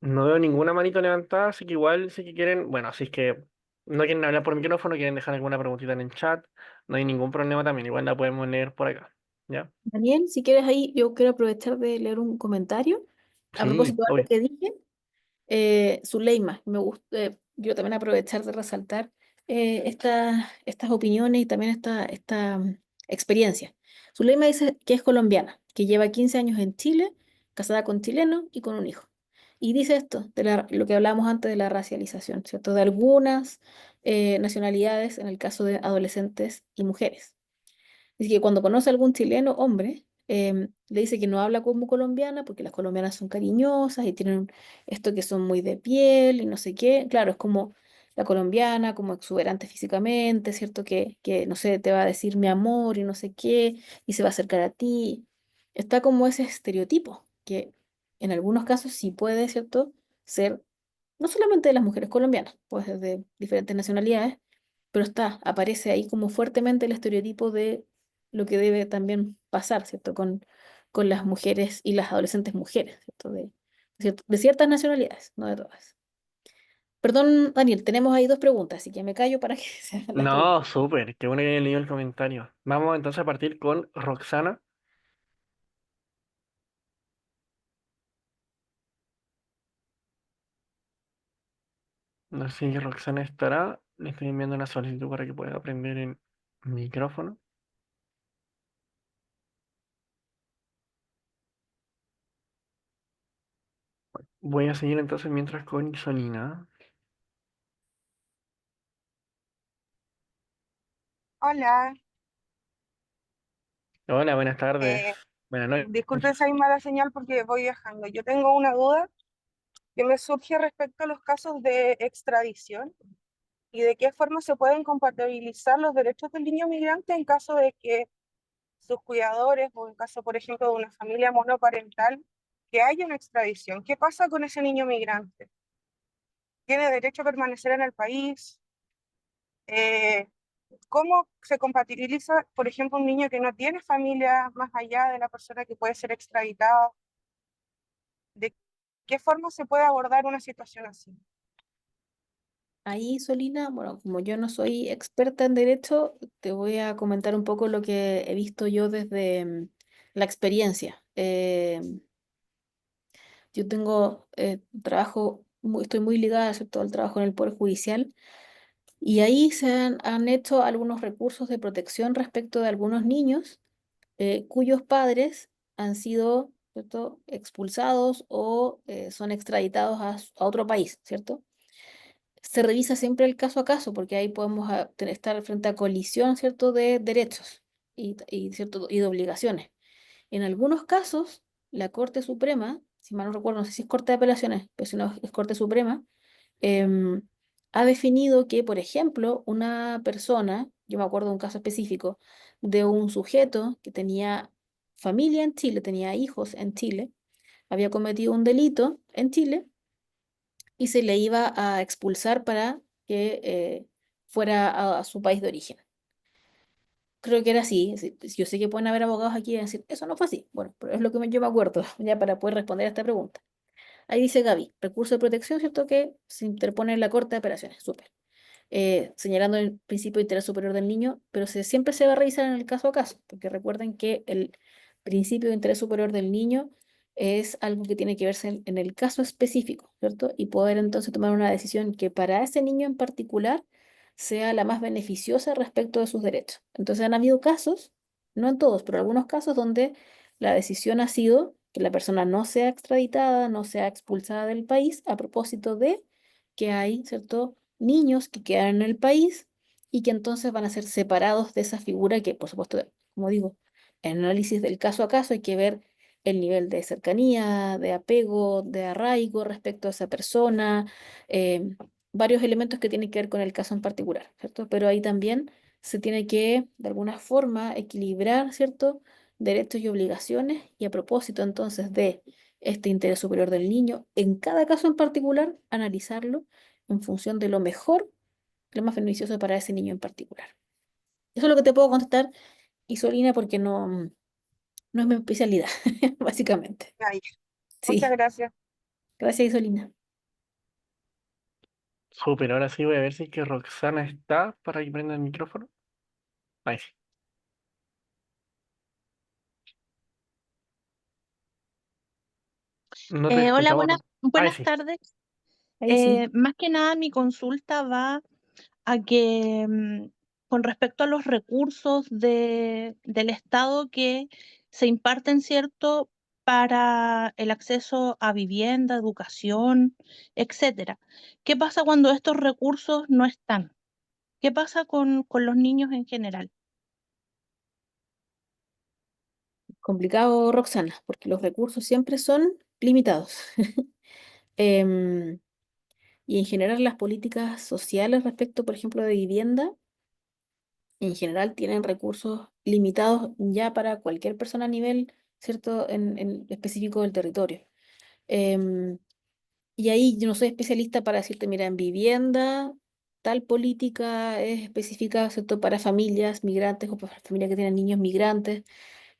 No veo ninguna manito levantada, así que igual si que quieren, bueno, si es que no quieren hablar por micrófono, quieren dejar alguna preguntita en el chat, no hay ningún problema también, igual la podemos leer por acá. ¿Ya? Daniel, si quieres ahí, yo quiero aprovechar de leer un comentario a Sí, propósito de algo obvio. que dije. Zuleima, me gusta, yo también aprovechar de resaltar estas opiniones y también esta experiencia. Zuleima dice que es colombiana, que lleva 15 años en Chile, casada con chileno y con un hijo. Y dice esto, de lo que hablábamos antes de la racialización, ¿cierto? De algunas nacionalidades en el caso de adolescentes y mujeres. Dice que cuando conoce a algún chileno, hombre, le dice que no habla como colombiana porque las colombianas son cariñosas y tienen esto que son muy de piel y no sé qué. Claro, es como la colombiana, como exuberante físicamente, ¿cierto? Que no sé, te va a decir mi amor y no sé qué, y se va a acercar a ti. está como ese estereotipo, que en algunos casos sí puede, ¿cierto?, ser no solamente de las mujeres colombianas, pues de diferentes nacionalidades, pero aparece ahí como fuertemente el estereotipo de lo que debe también pasar, ¿cierto?, con las mujeres y las adolescentes mujeres, ¿cierto?, de ciertas nacionalidades, no de todas. Perdón, Daniel, tenemos ahí dos preguntas, así que me callo para que se hagan las No, preguntas. súper, qué bueno que hayan leído el comentario. Vamos entonces a partir con Roxana. No sé si Roxana estará. Le estoy enviando una solicitud para que pueda aprender el micrófono. Voy a seguir entonces mientras con Isolina. Hola, Hola, buenas tardes. eh, Buenas noches. disculpen si hay mala señal porque voy viajando. Yo tengo una duda que me surge respecto a los casos de extradición y de qué forma se pueden compatibilizar los derechos del niño migrante en caso de que sus cuidadores, o en caso, por ejemplo, de una familia monoparental, que haya una extradición. ¿Qué pasa con ese niño migrante? ¿Tiene derecho a permanecer en el país? Eh, ¿Cómo se compatibiliza, por ejemplo, un niño que no tiene familia más allá de la persona que puede ser extraditada? ¿De qué forma se puede abordar una situación así? Ahí, Solina, bueno, como yo no soy experta en derecho, te voy a comentar un poco lo que he visto yo desde la experiencia. Yo tengo trabajo, estoy muy ligada, ¿cierto?, al trabajo en el Poder Judicial y ahí han hecho algunos recursos de protección respecto de algunos niños cuyos padres han sido, ¿cierto?, expulsados o son extraditados a otro país, ¿cierto? Se revisa siempre el caso a caso, porque ahí podemos estar frente a colisión, ¿cierto?, de derechos ¿cierto?, y de obligaciones. En algunos casos, la Corte Suprema, si mal no recuerdo, no sé si es Corte de Apelaciones, pero si no es Corte Suprema, em, ha definido que, por ejemplo, una persona, yo me acuerdo de un caso específico, de un sujeto que tenía familia en Chile, tenía hijos en Chile, había cometido un delito en Chile y se le iba a expulsar para que fuera a su país de origen. Creo que era así. Yo sé que pueden haber abogados aquí y decir, eso no fue así. Bueno, pero es lo que yo me acuerdo, ya para poder responder a esta pregunta. Ahí dice Gaby, recurso de protección, ¿cierto? Que se interpone en la Corte de Apelaciones. Súper. Señalando el principio de interés superior del niño, pero siempre se va a revisar en el caso a caso, porque recuerden que el principio de interés superior del niño es algo que tiene que verse en el caso específico, ¿cierto? Y poder entonces tomar una decisión que para ese niño en particular sea la más beneficiosa respecto de sus derechos. Entonces han habido casos, no en todos, pero algunos casos donde la decisión ha sido que la persona no sea extraditada, no sea expulsada del país a propósito de que hay, ¿cierto?, niños que quedan en el país y que entonces van a ser separados de esa figura que, por supuesto, como digo, en análisis del caso a caso hay que ver el nivel de cercanía, de apego, de arraigo respecto a esa persona, eh, varios elementos que tienen que ver con el caso en particular, ¿cierto? Pero ahí también se tiene que, de alguna forma, equilibrar, ¿cierto?, derechos y obligaciones y a propósito entonces de este interés superior del niño, en cada caso en particular, analizarlo en función de lo mejor, lo más beneficioso para ese niño en particular. Eso es lo que te puedo contestar, Isolina, porque no es mi especialidad, básicamente. Ay, muchas Sí, gracias. gracias, Isolina. Súper, ahora sí voy a ver si es que Roxana está para que prenda el micrófono. Ahí sí. No te Hola, escuchamos. Ahí buenas sí. tardes. Ahí sí. Más que nada mi consulta va a que con respecto a los recursos del Estado que se imparten, ¿cierto?, para el acceso a vivienda, educación, etcétera. ¿Qué pasa cuando estos recursos no están? ¿Qué pasa con los niños en general? Complicado, Roxana, porque los recursos siempre son limitados. Em, y en general las políticas sociales respecto, por ejemplo, de vivienda, en general tienen recursos limitados ya para cualquier persona a nivel ¿cierto? En específico del territorio. Em, y ahí yo no soy especialista para decirte, mira, en vivienda, tal política es específica, ¿cierto? Para familias migrantes o para familias que tienen niños migrantes.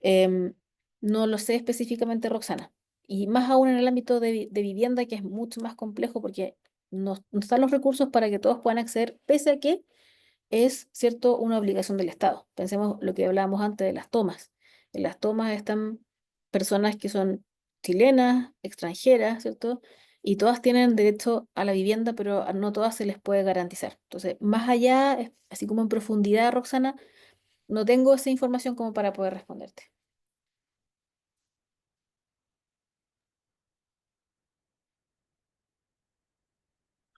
Em, no lo sé específicamente, Roxana. Y más aún en el ámbito de vivienda, que es mucho más complejo porque no están los recursos para que todos puedan acceder, pese a que es, ¿cierto?, una obligación del Estado. Pensemos lo que hablábamos antes de las tomas. En las tomas están personas que son chilenas, extranjeras, ¿cierto? Y todas tienen derecho a la vivienda, pero a no todas se les puede garantizar. Entonces, más allá, así como en profundidad, Roxana, no tengo esa información como para poder responderte.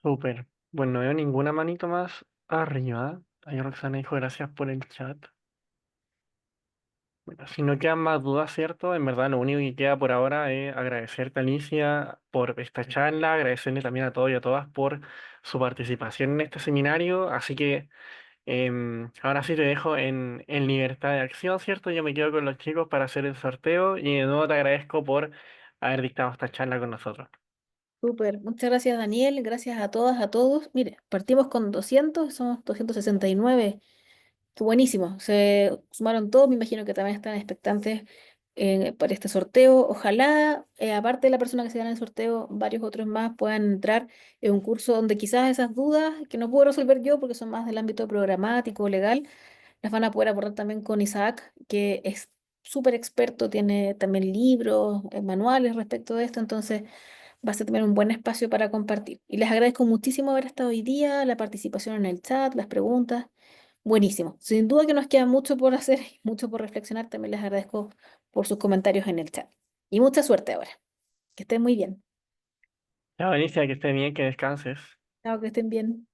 Súper. Bueno, no veo ninguna manito más arriba. Ahí Roxana dijo gracias por el chat. Bueno, si no quedan más dudas, ¿cierto? En verdad, lo único que queda por ahora es agradecerte, Alicia, por esta charla, agradecerle también a todos y a todas por su participación en este seminario. Así que ahora sí te dejo en libertad de acción, ¿cierto? Yo me quedo con los chicos para hacer el sorteo y de nuevo te agradezco por haber dictado esta charla con nosotros. Súper. Muchas gracias, Daniel. Gracias a todas, a todos. Mire, partimos con 200, somos 269. Qué buenísimo. Se sumaron todos, me imagino que también están expectantes para este sorteo. Ojalá, aparte de la persona que se gana el sorteo, varios otros más puedan entrar en un curso donde quizás esas dudas que no puedo resolver yo porque son más del ámbito programático, legal, las van a poder abordar también con Isaac, que es súper experto, tiene también libros, manuales respecto de esto, entonces vas a tener un buen espacio para compartir. Y les agradezco muchísimo haber estado hoy día, la participación en el chat, las preguntas. Buenísimo. Sin duda que nos queda mucho por hacer y mucho por reflexionar. También les agradezco por sus comentarios en el chat. Y mucha suerte ahora. Que estén muy bien. Chao, Alicia, que estés bien, que descanses. Chao, que estén bien.